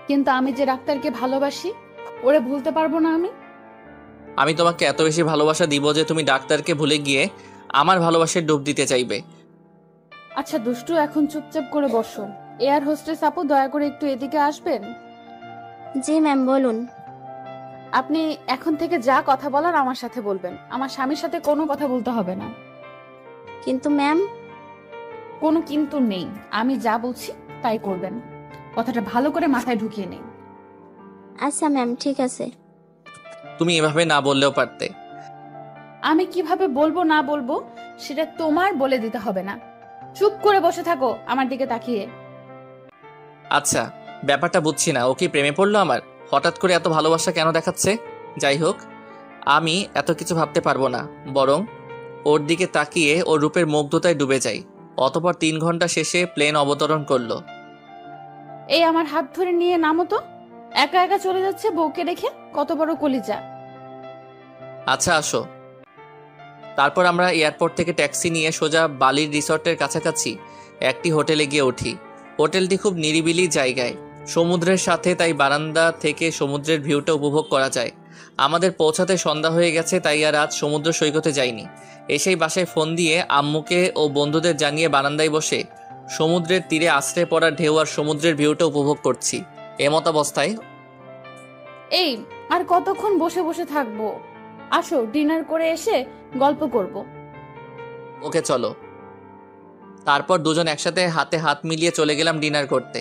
কিন্তু আমি যে ডাক্তারকে ভালোবাসি, ওরে ভুলতে পারবো না আমি। আমি তোমাকে এত বেশি ভালোবাসা দিব যে তুমি ডাক্তারকে ভুলে গিয়ে আমার ভালোবাসায় ডুব দিতে চাইবে। আচ্ছা দুষ্টু, এখন চুপচাপ করে বসো। এয়ার হোস্টেস আপু, দয়া করে একটু এদিকে আসবেন। জি ম্যাম, বলুন। আপনি এখন থেকে যা কথা বলার আমার সাথে বলবেন, আমার স্বামীর সাথে কোনো কথা বলতে হবে না। কিন্তু ম্যাম। কোনো কিন্তু নেই, আমি যা বলছি তাই করবেন। কথাটা ভালো করে মাথায় ঢুকিয়ে নেই। আচ্ছা ম্যাম, ঠিক আছে। তুমি এভাবে না বললেও পারতে। আমি কিভাবে বলবো না বলবো সেটা তোমার বলে দিতে হবে না। চুপ করে বসে থাকো আমার দিকে তাকিয়ে। আচ্ছা, ব্যাপারটা বুঝছি না, ও কি প্রেমে পড়লো আমার? হঠাৎ করে এত ভালোবাসা কেন দেখাচ্ছে? যাই হোক, আমি এত কিছু ভাবতে পারবো না, বরং ওর দিকে তাকিয়ে ওর রূপের মুগ্ধতায় ডুবে যাই। অতঃপর 3 ঘন্টা শেষে প্লেন অবতরণ করলো। এই আমার হাত ধরে নিয়ে নামো তো। একা একা চলে যাচ্ছে বউকে রেখে, কত বড় কলিজা। আচ্ছা আসো। তারপর আমরা এয়ারপোর্ট থেকে ট্যাক্সি নিয়ে সোজা বালির রিসর্টের কাছাকাছি একটি হোটেলে গিয়ে উঠি। হোটেলটি খুব নিরিবিলি জায়গায়, সমুদ্রের সাথে, তাই বারান্দা থেকে সমুদ্রের ভিউটা উপভোগ করা যায়। আমাদের পৌঁছাতে সন্ধ্যা হয়ে গেছে, তাই আর আজ সমুদ্র সৈকতে যাইনি। এসেই বাসায় ফোন দিয়ে আম্মুকে ও বন্ধুদের জানিয়ে বারান্দায় বসে সমুদ্রের তীরে আশ্রে পড়া ঢেউ আর সমুদ্রের ভিউটা উপভোগ করছি। এমত অবস্থায়, এই আর কতক্ষণ বসে বসে থাকবো? আসো, ডিনার করে এসে গল্প করব। ওকে চলো। তারপর দুজন একসাথে হাতে হাত মিলিয়ে চলে গেলাম ডিনার করতে।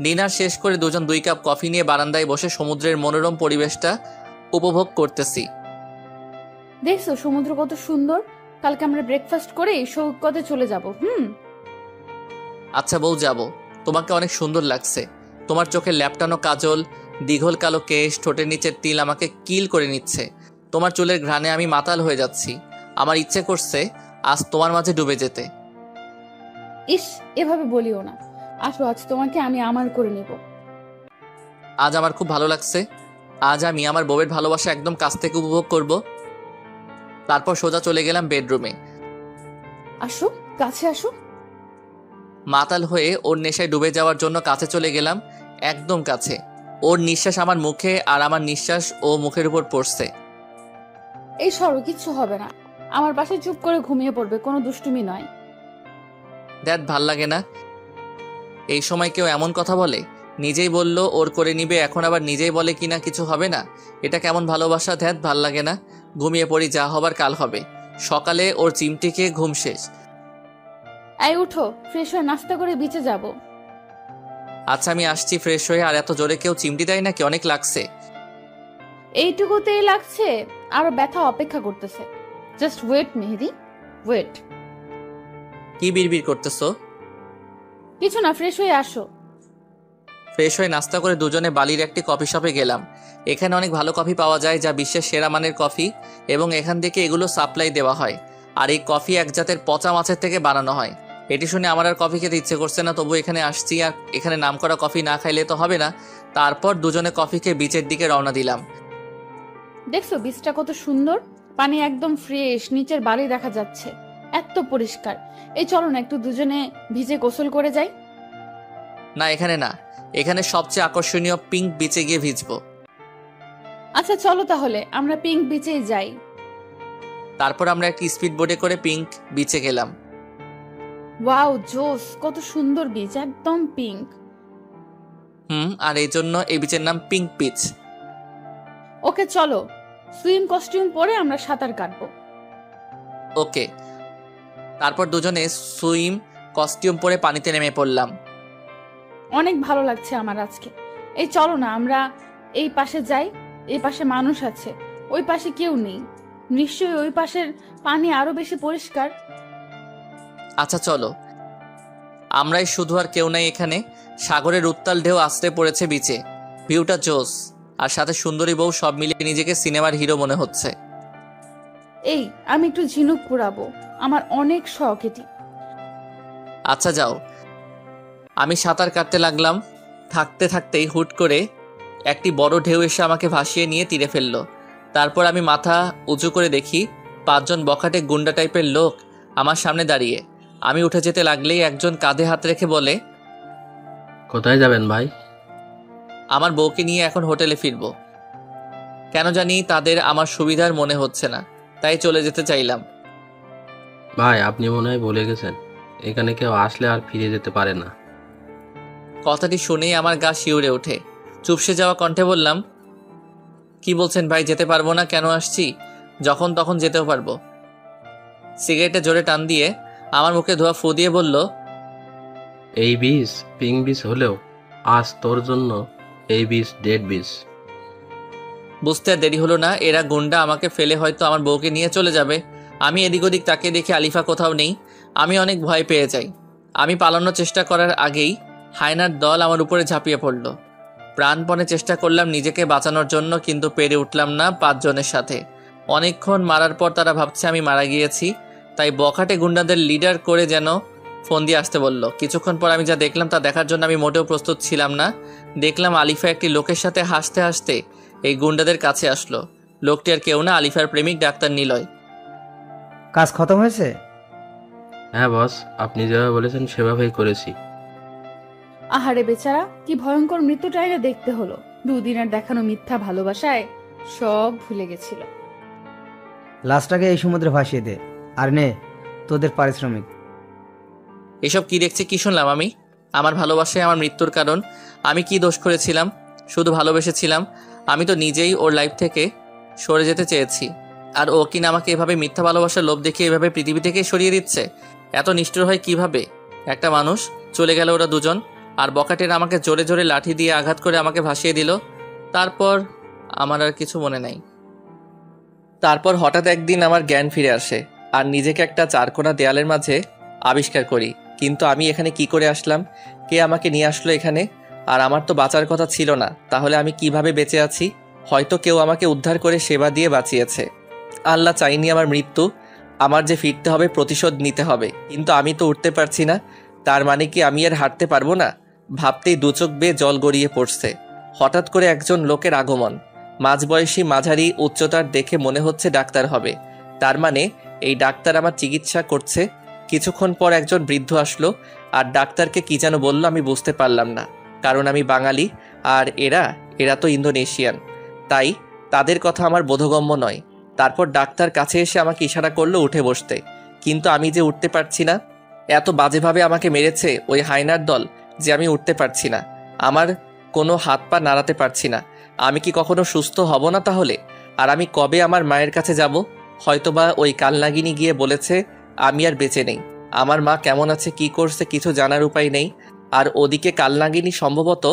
ডিনার শেষ করে দুজন 2 কাপ কফি নিয়ে বারান্দায় বসে সমুদ্রের মনোরম পরিবেশটা উপভোগ করতেছি। দেখছো সমুদ্র কত সুন্দর? কালকে আমরা ব্রেকফাস্ট করেই সৈকতে চলে যাব। আচ্ছা বউ, যাব। তোমাকে অনেক সুন্দর লাগছে। তোমার চোখে ল্যাপটানো কাজল, দীঘল কালো কেশ, ঠোঁটের নিচের তিল আমাকে কিল করে নিচ্ছে। তোমার চুলের ঘ্রাণে আমি মাতাল হয়ে যাচ্ছি। আমার ইচ্ছে করছে আজ তোমার মাঝে ডুবে যেতে। ইস, এভাবে বলিও না। আসো, আজ তোমাকে আমি আমার করে নিব। আজ আমার খুব ভালো লাগছে। আজ আমি আমার বউয়ের ভালোবাসা একদম কাছ থেকে উপভোগ করব। তারপর সোজা চলে গেলাম বেডরুমে। আসো, কাছে আসো। মাতাল হয়ে ওর নেশায় ডুবে যাওয়ার জন্য কাছে চলে গেলাম, একদম কাছে। ওর নিঃশ্বাস আমার মুখে আর আমার নিঃশ্বাস ও মুখের উপর পড়ছে। এই সরো, কিচ্ছু হবে না। আমার পাশে চুপ করে ঘুমিয়ে পড়বে, কোনো দুষ্টুমি নয়। দ্যাট ভাল লাগে না। এই সময় কেউ এমন কথা বলে? নিজেই বলল ওর করে নিবে, এখন আবার নিজেই বলে কিনা কিছু হবে না। এটা কেমন ভালোবাসা? ধ্যাত, ভাল লাগে না। ঘুমিয়ে পড়ি, যা হবার কাল হবে। সকালে ওর চিমটি খেয়ে ঘুম শেষ। এই উঠো, ফ্রেশ হয়ে নাস্তা করে বিচে যাব। আচ্ছা আমি আসছি ফ্রেশ হয়ে। আর এত জোরে কেউ চিমটি দেয় নাকি? অনেক লাগছে। এইটুকুতেই লাগছে, আরো ব্যথা অপেক্ষা করতেছে। জাস্ট ওয়েট মেহেদি, ওয়েট। কি বিড়বিড় করতেছো? কিছু না, ফ্রেশ হয়ে আসো। ফ্রেশ হয়ে নাস্তা করে দুজনে বালির একটি কফি শপে গেলাম। এখানে অনেক ভালো কফি পাওয়া যায়, যা বিশ্বের সেরা মানের কফি, এবং এখান থেকে এগুলো সাপ্লাই দেওয়া হয়। আর এই কফি এক জাতের পচা মাছের থেকে বানানো হয়। এটি শুনে আমার আর কফি খেতে ইচ্ছে করছে না, তবু এখানে আসছি, আর এখানে নামকরা কফি না খাইলে তো হবে না। তারপর দুজনে কফি খেয়ে বিচের দিকে রওনা দিলাম। দেখছো বিচটা কত সুন্দর? পানি একদম ফ্রেশ, নিচের বালি দেখা যাচ্ছে, এত পরিষ্কার। এই চলো না একটু দুজনে ভিজে গোসল করে যাই। না, এখানে না, এখানে সবচেয়ে আকর্ষণীয় পিঙ্ক বিচে গিয়ে ভিজবো। আচ্ছা চলো তাহলে আমরা পিঙ্ক বিচেই যাই। তারপর আমরা একটি স্পিড বোটে করে পিঙ্ক বিচে গেলাম। ওয়াও জোস, কত সুন্দর বিচ, একদম পিঙ্ক। আর এই জন্য এই বিচের নাম পিঙ্ক বিচ। ওকে চলো, সুইম কস্টিউম পরে আমরা সাঁতার কাটবো। ওকে। তারপর দুজনে সুইম কস্টিউম পরে পানিতে নেমে পড়লাম। অনেক ভালো লাগছে আমার আজকে। এই চলো না আমরা এই পাশে যাই, এই পাশে মানুষ আছে, ওই পাশে কেউ নেই, নিশ্চয়ই ওই পাশের পানি আরো বেশি পরিষ্কার। আচ্ছা চলো। আমরাই শুধু, আর কেউ নাই এখানে। সাগরের উত্তাল ঢেউ আশ্রে পড়েছে বিচে, ভিউটা জোস, আর সাথে সুন্দরী বউ, সব মিলিয়ে নিজেকে সিনেমার হিরো মনে হচ্ছে। এই আমি একটু ঝিনুক কুড়াবো, আমার অনেক শখ এটি। আচ্ছা যাও। আমি সাঁতার কাটতে লাগলাম। থাকতে থাকতেই হুট করে একটি বড় ঢেউ এসে আমাকে ভাসিয়ে নিয়ে তীরে ফেললো। তারপর আমি মাথা উঁচু করে দেখি 5 জন বখাটে গুন্ডা টাইপের লোক আমার সামনে দাঁড়িয়ে। আমি উঠে যেতে লাগলেই একজন কাঁধে হাত রেখে বলে, কোথায় যাবেন ভাই? আমার বউকে নিয়ে এখন হোটেলে ফিরবো। কেন জানি তাদের আমার সুবিধার মনে হচ্ছে না, তাই চলে যেতে চাইলাম। ভাই আপনি মনে হয় ভুলে গেছেন, এখানে কেউ আসলে আর ফিরে যেতে পারে না। কথাটি শুনেই আমার গা শিউরে ওঠে। চুপসে যাওয়া কণ্ঠে বললাম, কি বলছেন ভাই? যেতে পারবো না? কেন আসছি? যখন তখন যেতেও পারবো। সিগারেটে জোরে টান দিয়ে আমার মুখে ধোয়া ফু দিয়ে বলল, এই বিচ পিঙ্ক বিচ হলেও আজ তোর জন্য এই বিচ ডেড বিচ। বুঝতে আর দেরি হলো না, এরা গুন্ডা আমাকে ফেলে হয়তো আমার বউকে নিয়ে চলে যাবে। আমি এদিক ওদিক তাকে দেখে আলিফা কোথাও নেই। আমি অনেক ভয় পেয়ে যাই। আমি পালানোর চেষ্টা করার আগেই হায়নার দল আমার উপরে ঝাঁপিয়ে পড়ল। প্রাণপণে চেষ্টা করলাম নিজেকে বাঁচানোর জন্য, কিন্তু পেরে উঠলাম না 5 জনের সাথে। অনেকক্ষণ মারার পর তারা ভাবছে আমি মারা গিয়েছি, তাই বখাটে গুন্ডাদের লিডার করে যেন ফোন দিয়ে আসতে বলল। কিছুক্ষণ পর আমি যা দেখলাম তা দেখার জন্য আমি মোটেও প্রস্তুত ছিলাম না। দেখলাম আলিফা একটি লোকের সাথে হাসতে হাসতে এই গুন্ডাদের কাছে আসলো। লোকটি আর কেউ না, আলিফার প্রেমিক ডাক্তার নিলয়। কাজ খতম হয়েছে? হ্যাঁ বস, আপনি যেভাবে বলেছেন সেভাবেই করেছি। আহারে বেচারা, কি ভয়ঙ্কর মৃত্যুটাই না দেখতে হলো। 2 দিনের দেখানো মিথ্যা ভালোবাসায় সব ভুলে গেছিল। লাশটাকে এই সমুদ্রে ভাসিয়ে দে, আর নে তোদের পারিশ্রমিক। এসব কি দেখছি, কি শুনলাম আমি? আমার ভালোবাসায় আমার মৃত্যুর কারণ? আমি কি দোষ করেছিলাম? শুধু ভালোবেসেছিলাম। আমি তো নিজেই ওর লাইফ থেকে সরে যেতে চেয়েছি, আর ও কিনা আমাকে এভাবে মিথ্যা ভালোবাসার লোভ দেখিয়ে এভাবে পৃথিবী থেকে সরিয়ে দিচ্ছে। এত নিষ্ঠুর হয় কিভাবে একটা মানুষ? চলে গেল ওরা 2 জন, আর বকাটের আমাকে জোরে জোরে লাঠি দিয়ে আঘাত করে আমাকে ভাসিয়ে দিল। তারপর আমার আর কিছু মনে নাই। তারপর হঠাৎ একদিন আমার জ্ঞান ফিরে আসে, আর নিজেকে একটা 4 কোণা দেয়ালের মাঝে আবিষ্কার করি। কিন্তু আমি এখানে কি করে আসলাম? কে আমাকে নিয়ে আসলো এখানে? আর আমার তো বাঁচার কথা ছিল না, তাহলে আমি কিভাবে বেঁচে আছি? হয়তো কেউ আমাকে উদ্ধার করে সেবা দিয়ে বাঁচিয়েছে। আল্লাহ চাইনি আমার মৃত্যু। আমার যে ফিরতে হবে, প্রতিশোধ নিতে হবে, কিন্তু আমি তো উঠতে পারছি না। তার মানে কি আমি আর হাঁটতে পারবো না? ভাবতেই 2 চোখ বেয়ে জল গড়িয়ে পড়ছে। হঠাৎ করে একজন লোকের আগমন, মাঝবয়সী, মাঝারি উচ্চতার, দেখে মনে হচ্ছে ডাক্তার হবে। তার মানে এই ডাক্তার আমার চিকিৎসা করছে। কিছুক্ষণ পর একজন বৃদ্ধ আসলো, আর ডাক্তারকে কি যেন বলল আমি বুঝতে পারলাম না, কারণ আমি বাঙালি আর এরা তো ইন্দোনেশিয়ান, তাই তাদের কথা আমার বোধগম্য নয়। তারপর ডাক্তার কাছে এসে আমাকে ইশারা করলো উঠে বসতে, কিন্তু আমি যে উঠতে পারছি না। এত বাজেভাবে আমাকে মেরেছে ওই হায়নার দল যে আমি উঠতে পারছি না। আমার কোনো হাত পা নাড়াতে পারছি না। আমি কি কখনো সুস্থ হব না তাহলে? আর আমি কবে আমার মায়ের কাছে যাব? হয়তোবা ওই কালনাগিনী গিয়ে বলেছে আমি আর বেঁচে নেই। আমার মা কেমন আছে, কি করছে, কিছু জানার উপায় নেই। আর ওদিকে কালনাগিনী সম্ভবত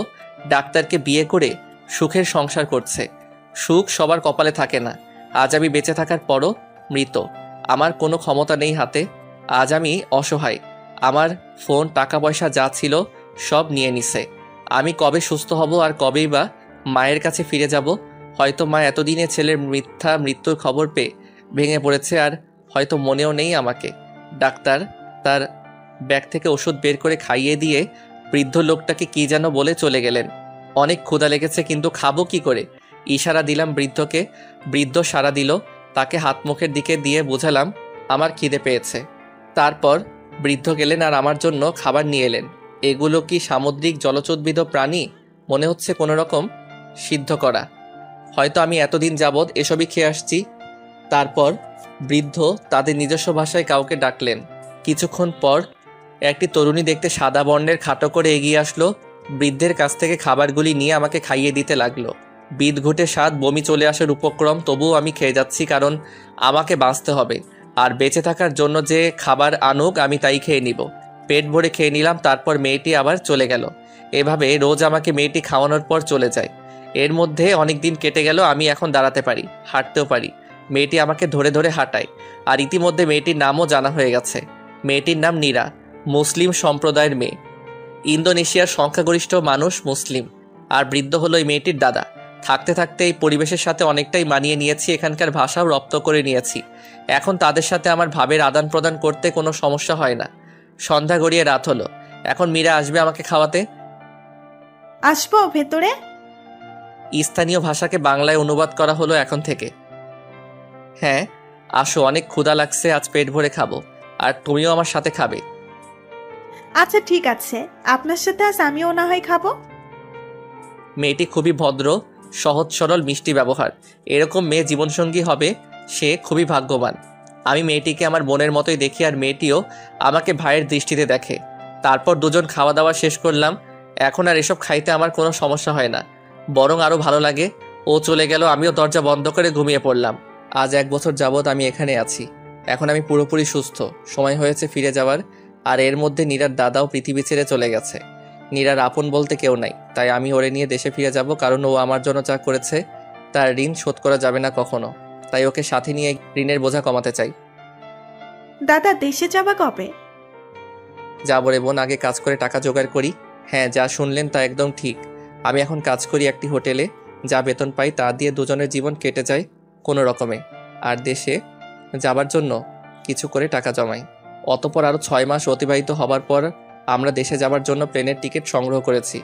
ডাক্তারকে বিয়ে করে সুখের সংসার করছে। সুখ সবার কপালে থাকে না। আজ আমি বেঁচে থাকার পরও মৃত। আমার কোনো ক্ষমতা নেই হাতে। আজ আমি অসহায়। আমার ফোন, টাকা পয়সা যা ছিল সব নিয়ে নিছে। আমি কবে সুস্থ হব, আর কবেই বা মায়ের কাছে ফিরে যাব? হয়তো মা এতদিনে ছেলের মিথ্যা মৃত্যুর খবর পেয়ে ভেঙে পড়েছে, আর হয়তো মনেও নেই আমাকে। ডাক্তার তার ব্যাগ থেকে ওষুধ বের করে খাইয়ে দিয়ে বৃদ্ধ লোকটাকে কি যেন বলে চলে গেলেন। অনেক ক্ষুধা লেগেছে, কিন্তু খাবো কি করে? ইশারা দিলাম বৃদ্ধকে, বৃদ্ধ সাড়া দিল। তাকে হাত মুখের দিকে দিয়ে বোঝালাম আমার খিদে পেয়েছে। তারপর বৃদ্ধ গেলেন আর আমার জন্য খাবার নিয়ে এলেন। এগুলো কি সামুদ্রিক জলচোদ্ভিদ প্রাণী? মনে হচ্ছে কোনো রকম সিদ্ধ করা। হয়তো আমি এতদিন যাবৎ এসবই খেয়ে আসছি। তারপর বৃদ্ধ তাদের নিজস্ব ভাষায় কাউকে ডাকলেন। কিছুক্ষণ পর একটি তরুণী দেখতে সাদা বর্ণের খাটো করে এগিয়ে আসলো। বৃদ্ধের কাছ থেকে খাবারগুলি নিয়ে আমাকে খাইয়ে দিতে লাগলো। বিদঘুটে স্বাদ, বমি চলে আসার উপক্রম, তবুও আমি খেয়ে যাচ্ছি, কারণ আমাকে বাঁচতে হবে। আর বেঁচে থাকার জন্য যে খাবার আনুক আমি তাই খেয়ে নিব। পেট ভরে খেয়ে নিলাম। তারপর মেয়েটি আবার চলে গেল। এভাবে রোজ আমাকে মেয়েটি খাওয়ানোর পর চলে যায়। এর মধ্যে অনেক দিন কেটে গেল। আমি এখন দাঁড়াতে পারি, হাঁটতেও পারি। মেয়েটি আমাকে ধরে ধরে হাঁটায়। আর ইতিমধ্যে মেয়েটির নামও জানা হয়ে গেছে। মেয়েটির নাম নীরা, মুসলিম সম্প্রদায়ের মেয়ে। ইন্দোনেশিয়ার সংখ্যাগরিষ্ঠ মানুষ মুসলিম। আর বৃদ্ধ হলো এই মেয়েটির দাদা। থাকতে থাকতে এই পরিবেশের সাথে অনেকটাই মানিয়ে নিয়েছি, এখানকার ভাষাও রপ্ত করে নিয়েছি। এখন তাদের সাথে আমার ভাবের আদান প্রদান করতে কোনো সমস্যা হয় না। সন্ধ্যা গড়িয়ে রাত হলো। এখন মীরা আসবে আমাকে খাওয়াতে। আসবো ভেতরে? স্থানীয় ভাষাকে বাংলায় অনুবাদ করা হলো এখন থেকে। হ্যাঁ আসো, অনেক ক্ষুধা লাগছে, আজ পেট ভরে খাবো। আর তুমিও আমার সাথে খাবে। আচ্ছা ঠিক আছে, আপনার সাথে আজ আমিও না হয় খাবো। মেয়েটি খুবই ভদ্র, সহজ সরল, মিষ্টি ব্যবহার। এরকম মেয়ে জীবনসঙ্গী হবে সে খুবই ভাগ্যবান। আমি মেয়েটিকে আমার বোনের মতোই দেখি, আর মেয়েটিও আমাকে ভাইয়ের দৃষ্টিতে দেখে। তারপর দুজন খাওয়া দাওয়া শেষ করলাম। এখন আর এসব খাইতে আমার কোনো সমস্যা হয় না, বরং আরও ভালো লাগে। ও চলে গেল, আমিও দরজা বন্ধ করে ঘুমিয়ে পড়লাম। আজ 1 বছর যাবৎ আমি এখানে আছি। এখন আমি পুরোপুরি সুস্থ। সময় হয়েছে ফিরে যাওয়ার। আর এর মধ্যে নীরার দাদাও পৃথিবী ছেড়ে চলে গেছে। নীরার আপন বলতে কেউ নাই, তাই আমি ওরে নিয়ে দেশে ফিরে যাব, কারণ ও আমার জন্য যা করেছে তার ঋণ শোধ করা যাবে না কখনো। তাই ওকে সাথে নিয়ে ঋণের বোঝা কমাতে চাই। দাদা দেশে যাবা কবে? যাবো রে বোন, আগে কাজ করে টাকা জোগাড় করি। হ্যাঁ, যা শুনলেন তা একদম ঠিক। আমি এখন কাজ করি একটি হোটেলে, যা বেতন পাই তা দিয়ে দুজনের জীবন কেটে যায় কোনো রকমে। আর দেশে যাবার জন্য কিছু করে টাকা জমাই। অতপর আরও 6 মাস অতিবাহিত হবার পর আমরা দেশে যাবার জন্য প্লেনের টিকিট সংগ্রহ করেছি।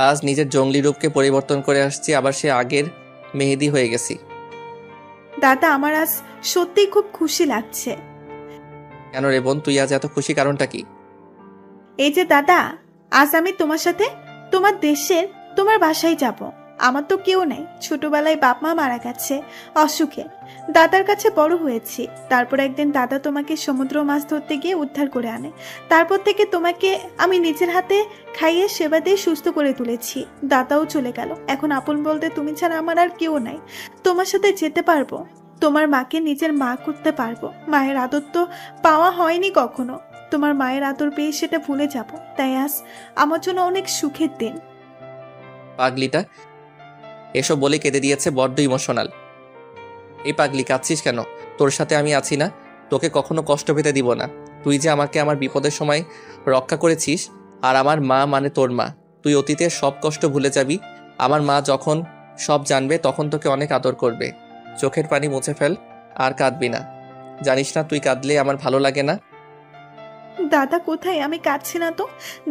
আজ নিজের জঙ্গলি রূপকে পরিবর্তন করে আসছি, আবার সে আগের মেহেদি হয়ে গেছি। দাদা আমার আজ সত্যিই খুব খুশি লাগছে। কেন রে বোন, তুই আজ এত খুশি, কারণটা কি? এই যে দাদা, আজ আমি তোমার সাথে তোমার দেশের তোমার বাসায় যাব। আমার তো কেউ নেই, ছোটবেলায় বাপ মা মারা গেছে অসুখে। দাদার কাছে বড় হয়েছি। তারপর একদিন দাদা তোমাকে সমুদ্র মাছ ধরতে গিয়ে উদ্ধার করে আনে। তারপর থেকে তোমাকে আমি নিজের হাতে খাইয়ে সেবা দিয়ে সুস্থ করে তুলেছি। দাদাও চলে গেল। এখন আপন বলতে তুমি ছাড়া আমার আর কেউ নাই। তোমার সাথে যেতে পারবো, তোমার মাকে নিজের মা করতে পারবো। মায়ের আদর তো পাওয়া হয়নি কখনো। তোমার মায়ের আদর পেয়ে সেটা ভুলে যাব। তাই আজ আমার জন্য অনেক সুখের দিন। পাগলিটা এসব বলে কেঁদে দিয়েছে, বড্ড ইমোশনাল। এই পাগলি, কাঁদছিস কেন? তোর সাথে আমি আছি না, তোকে কখনো কষ্ট পেতে দিব না। তুই যে আমাকে আমার বিপদের সময় রক্ষা করেছিস, আর আমার মা মানে তোর মা। তুই অতীতের সব কষ্ট ভুলে যাবি। আমার মা যখন সব জানবে তখন তোকে অনেক আদর করবে। চোখের পানি মুছে ফেল, আর কাঁদবি না। জানিস না তুই কাঁদলে আমার ভালো লাগে না। দাদা কোথায়? আমি কাঁদছি না তো।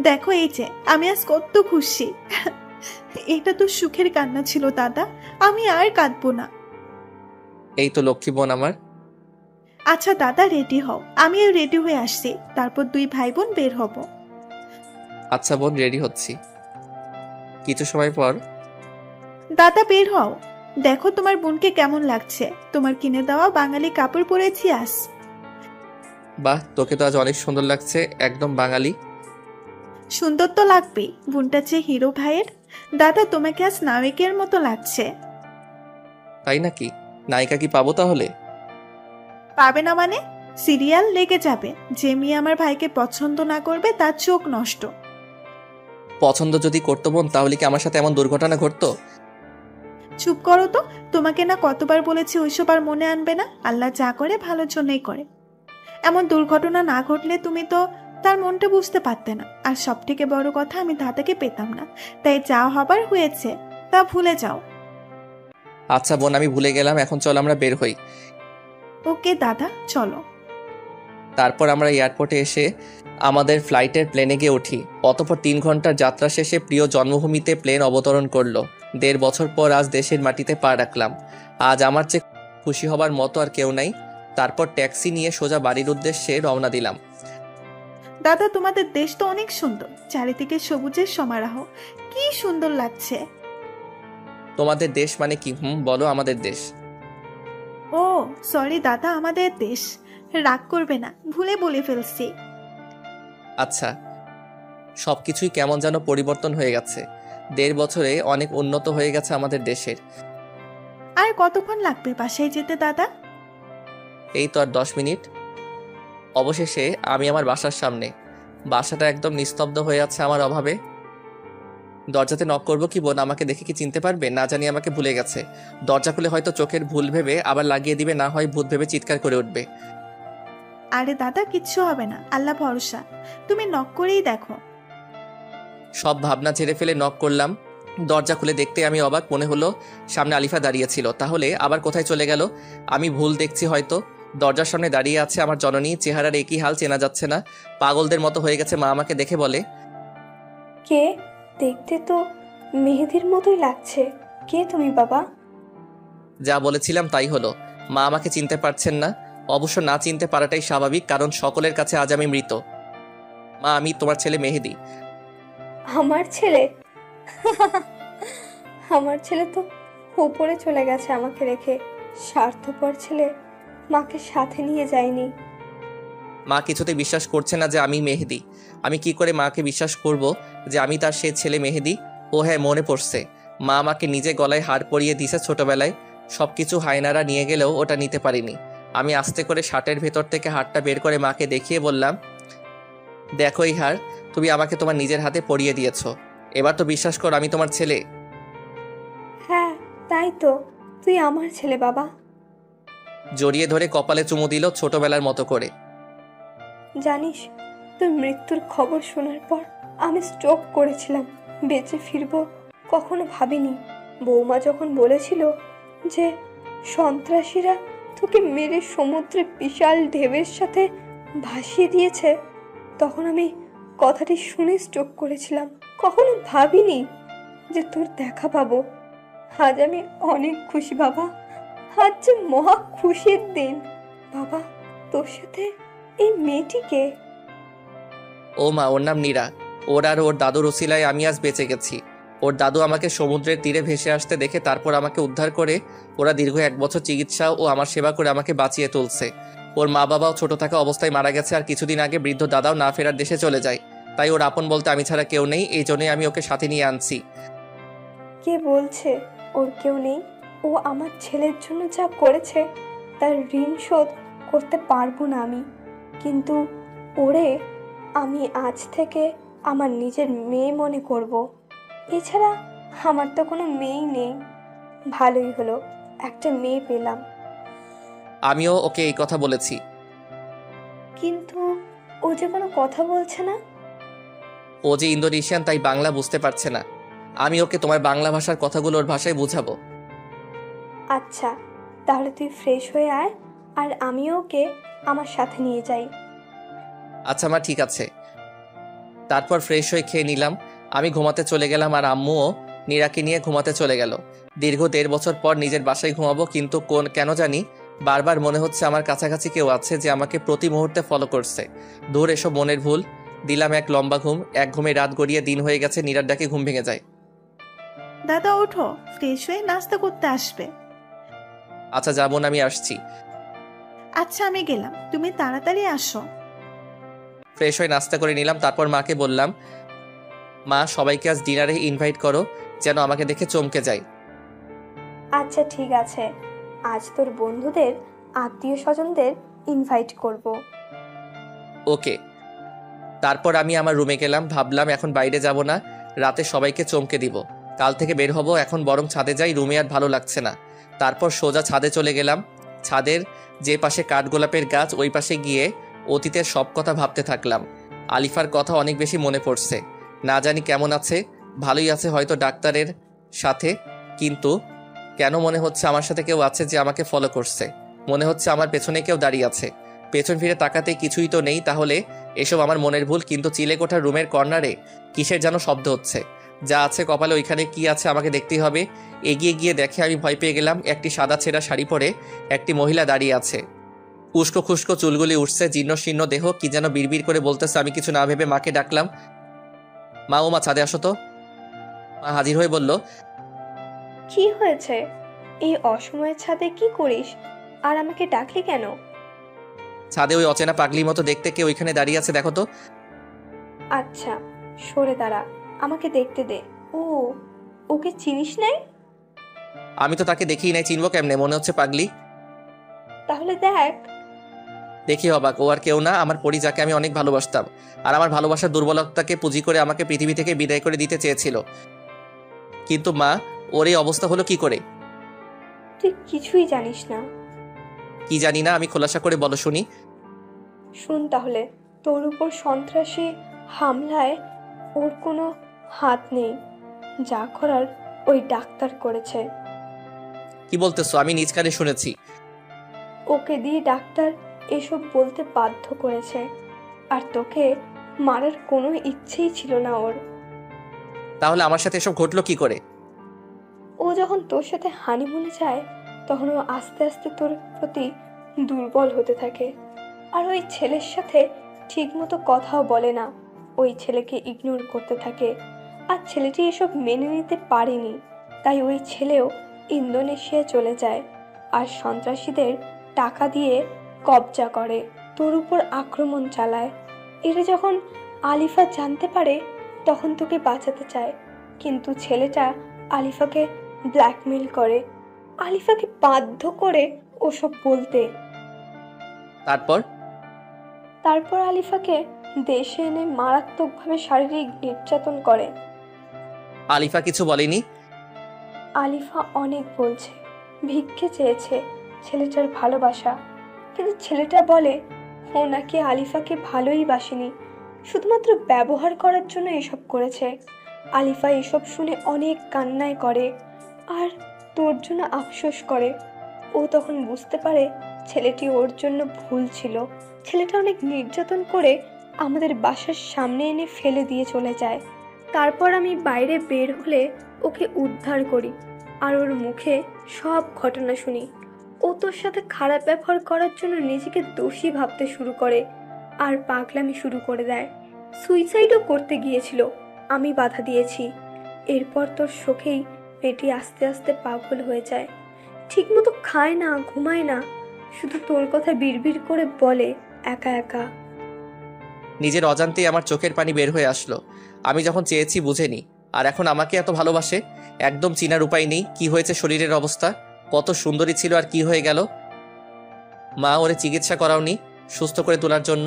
দেখো এই যে আমি আজ কত খুশি। এটা তো সুখের কান্না ছিল দাদা, আমি আর কাঁদবো না। এই তো লক্ষ্মী বোন আমার। আচ্ছা দাদা রেডি হও, আমিও রেডি হয়ে আসছি। তারপর 2 ভাই বোন বের হব। আচ্ছা বোন, রেডি হচ্ছি। কিছু সময় পর দাদা বের হও, দেখো তোমার বোনকে কেমন লাগছে। তোমার কিনে দেওয়া বাঙালি কাপড় পরেছি আজ। বাহ, তোকে তো আজ অনেক সুন্দর লাগছে, একদম বাঙালি। সুন্দর তো লাগবেই, বোনটা যে হিরো ভাইয়ের। দাদা তোমাকে আজ নায়িকের মতো লাগছে। তাই নাকি? নায়িকা কি পাবো তাহলে? পাবে না মানে? সিরিয়াল লেগে যাবে। যে মেয়ে আমার ভাইকে পছন্দ না করবে তার চোখ নষ্ট। পছন্দ যদি করতো বোন, তাহলে কি আমার সাথে এমন দুর্ঘটনা ঘটতো? চুপ করো তো। তোমাকে না কতবার বলেছি ওইসব আর মনে আনবে না। আল্লাহ যা করে ভালোর জন্যই করে। এমন দুর্ঘটনা না ঘটলে তুমি তো তার মনটা বুঝতে পারতে না। আর সব থেকে বড় কথা, আমি দাদাকে পেতাম না। তাই যা হবার হয়েছে তা ভুলে যাও। আচ্ছা বোন, আমি ভুলে গেলাম। এখন চল আমরা বের হই। ওকে দাদা, চলো। তারপর আমরা এয়ারপোর্টে এসে আমাদের ফ্লাইটের প্লেনে গিয়ে উঠি। অতঃপর 3 ঘন্টার যাত্রা শেষে প্রিয় জন্মভূমিতে প্লেন অবতরণ করলো। 1.5 বছর পর আজ দেশের মাটিতে পা রাখলাম। আজ আমার চেয়ে খুশি হবার মতো আর কেউ নাই। তারপর ট্যাক্সি নিয়ে সোজা বাড়ির উদ্দেশ্যে রওনা দিলাম। দাদা, তোমাদের দেশ তো অনেক সুন্দর, চারিদিকে সবুজের সমারোহ, কি সুন্দর লাগছে। তোমাদের দেশ মানে কি? বলো আমাদের দেশ। ও সরি দাদা, আমাদের দেশ। রাগ করবে না, ভুলে বলে ফেলছি। আচ্ছা, সবকিছুই কেমন যেন পরিবর্তন হয়ে গেছে। 1.5 বছরে অনেক উন্নত হয়ে গেছে আমাদের দেশের। আর কতক্ষণ লাগবে বাসায় যেতে দাদা? এই তো আর 10 মিনিট। অবশেষে আমি আমার বাসার সামনে। বাসাটা একদম নিস্তব্ধ হয়ে আছে আমার অভাবে। দরজাতে নক করবো কি বোন আমাকে দেখে কি চিনতে পারবে? না জানি আমাকে ভুলে গেছে। দরজা খুলে হয়তো চোখের ভুল ভেবে আবার লাগিয়ে দিবে, না হয় ভূত ভেবে চিৎকার করে উঠবে। আরে দাদা, কিচ্ছু হবে না, আল্লাহ ভরসা। তুমি নক করেই দেখো। সব ভাবনা ছেড়ে ফেলে নক করলাম। দরজা খুলে দেখতে আমি অবাক, মনে হলো সামনে আলিফা দাঁড়িয়ে ছিল। তাহলে আবার কোথায় চলে গেল? আমি ভুল দেখছি হয়তো। দরজার সামনে দাঁড়িয়ে আছে আমার জননী। চেহারার একই হাল, চেনা যাচ্ছে না। পাগলদের মতো হয়ে গেছে। মা আমাকে দেখে বলে, কে? দেখতে তো মেহেদির মতোই লাগছে। কে তুমি বাবা? যা বলেছিলাম তাই হলো। মা আমাকে চিনতে পারছেন না। অবশ্য না চিনতে পারাটাই স্বাভাবিক, কারণ সকলের কাছে আজ আমি মৃত। মা, আমি তোমার ছেলে মেহেদি। আমার ছেলে? আমার ছেলে তো উপরে চলে গেছে আমাকে রেখে। স্বার্থপর ছেলে, মাকে সাথে নিয়ে যায়নি। মা কিছুতে বিশ্বাস করছে না যে আমি মেহেদি। আমি কি করে মাকে বিশ্বাস করব যে আমি তার সে ছেলে মেহেদি? ও হ্যাঁ, মনে পড়ছে। মা আমাকে নিজে গলায় হার পরিয়ে দিছে ছোটবেলায়। সবকিছু হায়নারা নিয়ে গেলেও ওটা নিতে পারিনি। আমি আস্তে করে শার্টের ভেতর থেকে হারটা বের করে মাকে দেখিয়ে বললাম, দেখো এই হার, তুমি আমাকে তোমার নিজের হাতে পরিয়ে দিয়েছো। এবার তো বিশ্বাস কর আমি তোমার ছেলে। হ্যাঁ, তাই তো, তুই আমার ছেলে বাবা। জড়িয়ে ধরে কপালে চুমু দিল ছোটবেলার মতো করে। জানিস, তোর মৃত্যুর খবর শোনার পর আমি স্ট্রোক করেছিলাম। বেঁচে ফিরবো কখনো ভাবিনি। বৌমা যখন বলেছিল যে সন্ত্রাসীরা তোকে মেরে সমুদ্রে বিশাল ঢেউয়ের সাথে ভাসিয়ে দিয়েছে, তখন আমি কথাটি শুনে স্ট্রোক করেছিলাম। কখনো ভাবিনি যে তোর দেখা পাবো। আজ আমি অনেক খুশি বাবা। আজ যে মহা খুশির দিন। বাবা, তোর সাথে এই মেয়েটিকে? ও মা, ওর নাম নীরা। ওর আর ওর দাদুর ওসিলায় আমি আজ বেঁচে গেছি। ওর দাদু আমাকে সমুদ্রের তীরে ভেসে আসতে দেখে তারপর আমাকে উদ্ধার করে ওরা দীর্ঘ 1 বছর চিকিৎসা ও আমার সেবা করে আমাকে বাঁচিয়ে তুলছে। ওর মা বাবাও ছোট থাকা অবস্থায় মারা গেছে, আর কিছুদিন আগে বৃদ্ধ দাদাও না ফেরার দেশে চলে যায়। তাই ওর আপন বলতে আমি ছাড়া কেউ নেই। এই জন্যই আমি ওকে সাথে নিয়ে আনছি। কে বলছে ওর কেউ নেই? ও আমার ছেলের জন্য যা করেছে তার ঋণ শোধ করতে পারবো না আমি। কিন্তু ওরে আমি আজ থেকে আমার নিজের মেয়ে মনে করব। এছাড়া আমার তো কোনো মেয়েই নেই। ভালোই হলো, একটা মেয়ে পেলাম। আমিও ওকে এই কথা বলেছি। কিন্তু ও যে কোনো কথা বলছে না। ও যে ইন্দোনেশিয়ান, তাই বাংলা বুঝতে পারছে না। আমি ওকে তোমার বাংলা ভাষার কথাগুলো ওর ভাষায় বুঝাবো। আচ্ছা, তাহলে তুই ফ্রেশ হয়ে আয়, আর আমিও ওকে আমার সাথে নিয়ে যাই। আচ্ছা মা, ঠিক আছে। তারপর ফ্রেশ হয়ে খেয়ে নিলাম। আমি ঘুমাতে চলে গেলাম, আর আম্মুও নীরাকে নিয়ে ঘুমাতে চলে গেল। দীর্ঘ 1.5 বছর পর নিজের বাসায় ঘুমাবো, কিন্তু কেন জানি বারবার মনে হচ্ছে আমার কাছাকাছি কেউ আছে যে আমাকে প্রতি মুহূর্তে ফলো করছে। দূর এসব মনের ভুল। দিলাম এক লম্বা ঘুম। এক ঘুমে রাত গড়িয়ে দিন হয়ে গেছে। নীরার ডাকে ঘুম ভেঙে যায়। দাদা ওঠো, ফ্রেশ হয়ে নাস্তা করতে আসবে। আচ্ছা যাবো না, আমি আসছি। আচ্ছা আমি গেলাম, তুমি তাড়াতাড়ি আসো। ফ্রেশ হয়ে নাস্তা করে নিলাম। তারপর মাকে বললাম, মা সবাইকে আজ ডিনারে ইনভাইট করো, যেন আমাকে দেখে চমকে যায়। আচ্ছা ঠিক আছে, আজ তোর বন্ধুদের আত্মীয় স্বজনদের ইনভাইট করব। ওকে। তারপর আমি আমার রুমে গেলাম। ভাবলাম এখন বাইরে যাব না, রাতে সবাইকে চমকে দিব। কাল থেকে বের হব। এখন বরং ছাদে যাই, রুমে আর ভালো লাগছে না। তারপর সোজা ছাদে চলে গেলাম। ছাদের যে পাশে কাঠগোলাপের গাছ, ওই পাশে গিয়ে অতীতের সব কথা ভাবতে থাকলাম। আলিফার কথা অনেক বেশি মনে পড়ছে। না জানি কেমন আছে, ভালোই আছে হয়তো ডাক্তারের সাথে, কিন্তু কেন মনে হচ্ছে আমার সাথে কেউ আছে যে আমাকে ফলো করছে। মনে হচ্ছে আমার পেছনে কেউ দাঁড়িয়ে আছে। পেছন ফিরে তাকাতে কিছুই তো নেই, তাহলে এসব আমার মনের ভুল। কিন্তু চিলেকোঠার রুমের কর্নারে কিসের যেন শব্দ হচ্ছে। যা আছে কপালে ওইখানে কি আছে আমাকে দেখতেই হবে। এগিয়ে গিয়ে দেখে আমি ভয় পেয়ে গেলাম। একটি সাদা ছেঁড়া শাড়ি পরে একটি মহিলা দাঁড়িয়ে আছে। উস্কো খুস্কো চুলগুলি উঠছে, জীর্ণ শীর্ণ দেহ, কি যেন বিড়বিড় করে বলতেছে। আমি কিছু না ভেবে মাকে ডাকলাম, মা ও মা ছাদে আসো তো। মা হাজির হয়ে বলল, কি হয়েছে? এই অসময়ের ছাদে কি করিস? আর আমাকে ডাকলি কেন? ছাদে ওই অচেনা পাগলির মতো দেখতে কে ওইখানে দাঁড়িয়ে আছে দেখো তো। আচ্ছা সরে দাঁড়া, আমাকে দেখতে দে। ও, ওকে চিনিস নাই? আমি তো তাকে দেখিই নাই, চিনবো কেমনে? মনে হচ্ছে পাগলি। তাহলে দেখ। দেখি অবাক, ও আর কেউ না, আমার পরি, যাকে আমি অনেক ভালোবাসতাম। আর আমার ভালোবাসার দুর্বলতাকে পুঁজি করে আমাকে পৃথিবী থেকে বিদায় করে দিতে চেয়েছিল। কিন্তু মা, ওর এই অবস্থা হলো কি করে? তুই কিছুই জানিস না। কি জানি না, আমি খোলাসা করে বলো শুনি। শুন তাহলে, তোর উপর সন্ত্রাসী হামলায় ওর কোনো হাত নেই। যা করার ওই ডাক্তার করেছে। কি বলতেছো? আমি নিজ কানে শুনেছি। ওকে দিয়ে ডাক্তার এসব বলতে বাধ্য করেছে। আর তোকে মারার কোনো ইচ্ছেই ছিল না ওর। তাহলে আমার সাথে এসব ঘটলো কি করে? ও যখন তোর সাথে হানিমুনে যায়, তখন ও আস্তে আস্তে তোর প্রতি দুর্বল হতে থাকে। আর ওই ছেলের সাথে ঠিকমতো কথাও বলে না, ওই ছেলেকে ইগনোর করতে থাকে। আর ছেলেটি এসব মেনে নিতে পারেনি, তাই ওই ছেলেও ইন্দোনেশিয়া চলে যায় আর সন্ত্রাসীদের টাকা দিয়ে কবজা করে, তোর উপর আক্রমণ চালায়। এটা যখন আলিফা জানতে পারে, তখন তোকে বাঁচাতে চায়, কিন্তু ছেলেটা আলিফাকে ব্ল্যাকমেল করে, আলিফাকে বাধ্য করে ওসব বলতে। তারপর আলিফাকে দেশে এনে মারাত্মকভাবে শারীরিক নির্যাতন করে। আলিফা কিছু বলেনি? আলিফা অনেক বলছে, ভিক্ষে চেয়েছে ছেলেটার ভালোবাসা, কিন্তু ছেলেটা বলে ও নাকি আলিফাকে ভালোই বাসেনি, শুধুমাত্র ব্যবহার করার জন্য এসব করেছে। আলিফা এসব শুনে অনেক কান্নায় করে আর তোর জন্য আফসোস করে। ও তখন বুঝতে পারে ছেলেটি ওর জন্য ভুল ছিল। ছেলেটা অনেক নির্যাতন করে আমাদের বাসার সামনে এনে ফেলে দিয়ে চলে যায়। তারপর আমি বাইরে বের হলে ওকে উদ্ধার করি আর ওর মুখে সব ঘটনা শুনি। ও তোর সাথে খারাপ ব্যবহার করার জন্য নিজেকে দোষী ভাবতে শুরু করে আর পাগলামি শুরু করে দেয়। সুইসাইডও করতে গিয়েছিল, আমি বাধা দিয়েছি। এরপর তোর শোকেই মেয়েটি আস্তে আস্তে পাগল হয়ে যায়, ঠিকমতো খায় না, ঘুমায় না, শুধু তোর কথা বিড়বিড় করে বলে একা একা। নিজের অজান্তেই আমার চোখের পানি বের হয়ে আসলো। আমি যখন চেয়েছি বুঝেনি, আর এখন আমাকে এত ভালোবাসে। একদম চিনার উপায় নেই কি হয়েছে শরীরের অবস্থা, কত সুন্দরী ছিল আর কি হয়ে গেল। মা, ওরে চিকিৎসা করাওনি সুস্থ করে তোলার জন্য?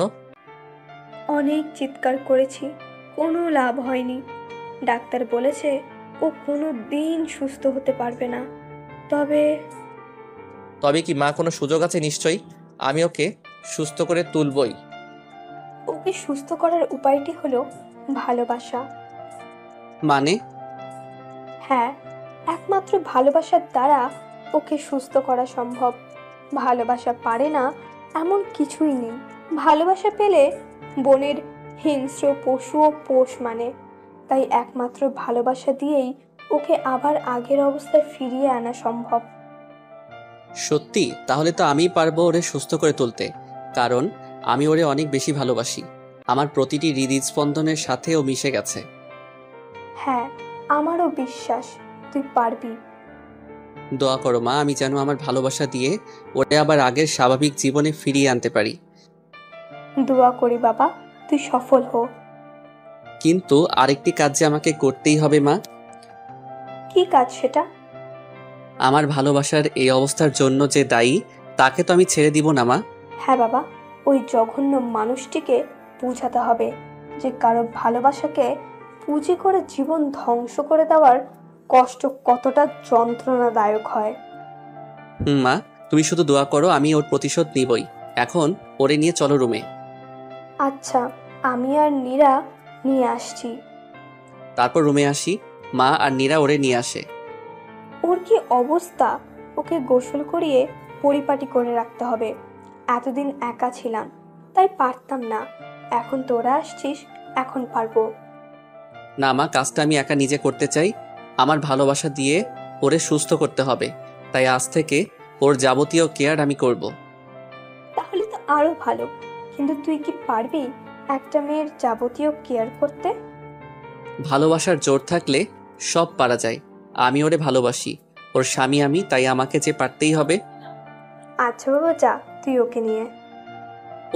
অনেক চিৎকার করেছি, কোনো লাভ হয়নি। ডাক্তার বলেছে ও কোনো দিন সুস্থ হতে পারবে না। তবে কি মা, কোনো সুযোগ আছে নিশ্চয়ই? আমি ওকে সুস্থ করে তুলবই। ওকে সুস্থ করার উপায়টি হলো ভালোবাসা। মানে? হ্যাঁ, একমাত্র ভালোবাসার দ্বারা ওকে সুস্থ করা সম্ভব। ভালোবাসা পারে না এমন কিছুই নেই। ভালোবাসা পেলে বনের হিংস্র পশুও পোষ মানে। তাই একমাত্র ভালোবাসা দিয়েই ওকে আবার আগের অবস্থায় ফিরিয়ে আনা সম্ভব। সত্যি? তাহলে তো আমিই পারবো ওরে সুস্থ করে তুলতে, কারণ আমি ওরে অনেক বেশি ভালোবাসি। আমার প্রতিটি হৃদস্পন্দনের সাথে ও মিশে গেছে। হ্যাঁ, আমারও বিশ্বাস তুই পারবি। দোয়া করো মা, আমি যেন আমার ভালোবাসা দিয়ে ওরে আবার আগের স্বাভাবিক জীবনে ফিরিয়ে আনতে পারি। দোয়া করি বাবা, তুই সফল হো। কিন্তু আরেকটি কাজ যে আমাকে করতেই হবে মা। কি কাজ সেটা? আমার ভালোবাসার এই অবস্থার জন্য যে দায়ী, তাকে তো আমি ছেড়ে দিব না মা। হ্যাঁ বাবা, ওই জঘন্য মানুষটিকে বোঝাতে হবে যে কারো ভালোবাসাকে পুঁজি করে জীবন ধ্বংস করে দেওয়ার কষ্ট কতটা যন্ত্রণাদায়ক হয়। মা, তুমি শুধু দোয়া করো, আমি ওর প্রতিশোধ নিবই। এখন ওরে নিয়ে চলো রুমে। আচ্ছা, আমি আর নীরা নিয়ে আসছি। তারপর রুমে আসি, মা আর নীরা ওরে নিয়ে আসে। ওর কি অবস্থা! ওকে গোসল করিয়ে পরিপাটি করে রাখতে হবে। এতদিন একা ছিলাম তাই পারতাম না, এখন তোরা আসছিস, এখন পারবো। না মা, কাজটা আমি একা নিজে করতে চাই। আমার ভালোবাসা দিয়ে ওরে সুস্থ করতে হবে, তাই আজ থেকে ওর যাবতীয় কেয়ার আমি করব। তাহলে তো আরো ভালো, কিন্তু তুই কি পারবি একটা মেয়ের যাবতীয় কেয়ার করতে? ভালোবাসার জোর থাকলে সব পারা যায়। আমি ওরে ভালোবাসি, ওর স্বামী আমি, তাই আমাকে যে পারতেই হবে। আচ্ছা বাবা, যা তুই ওকে নিয়ে।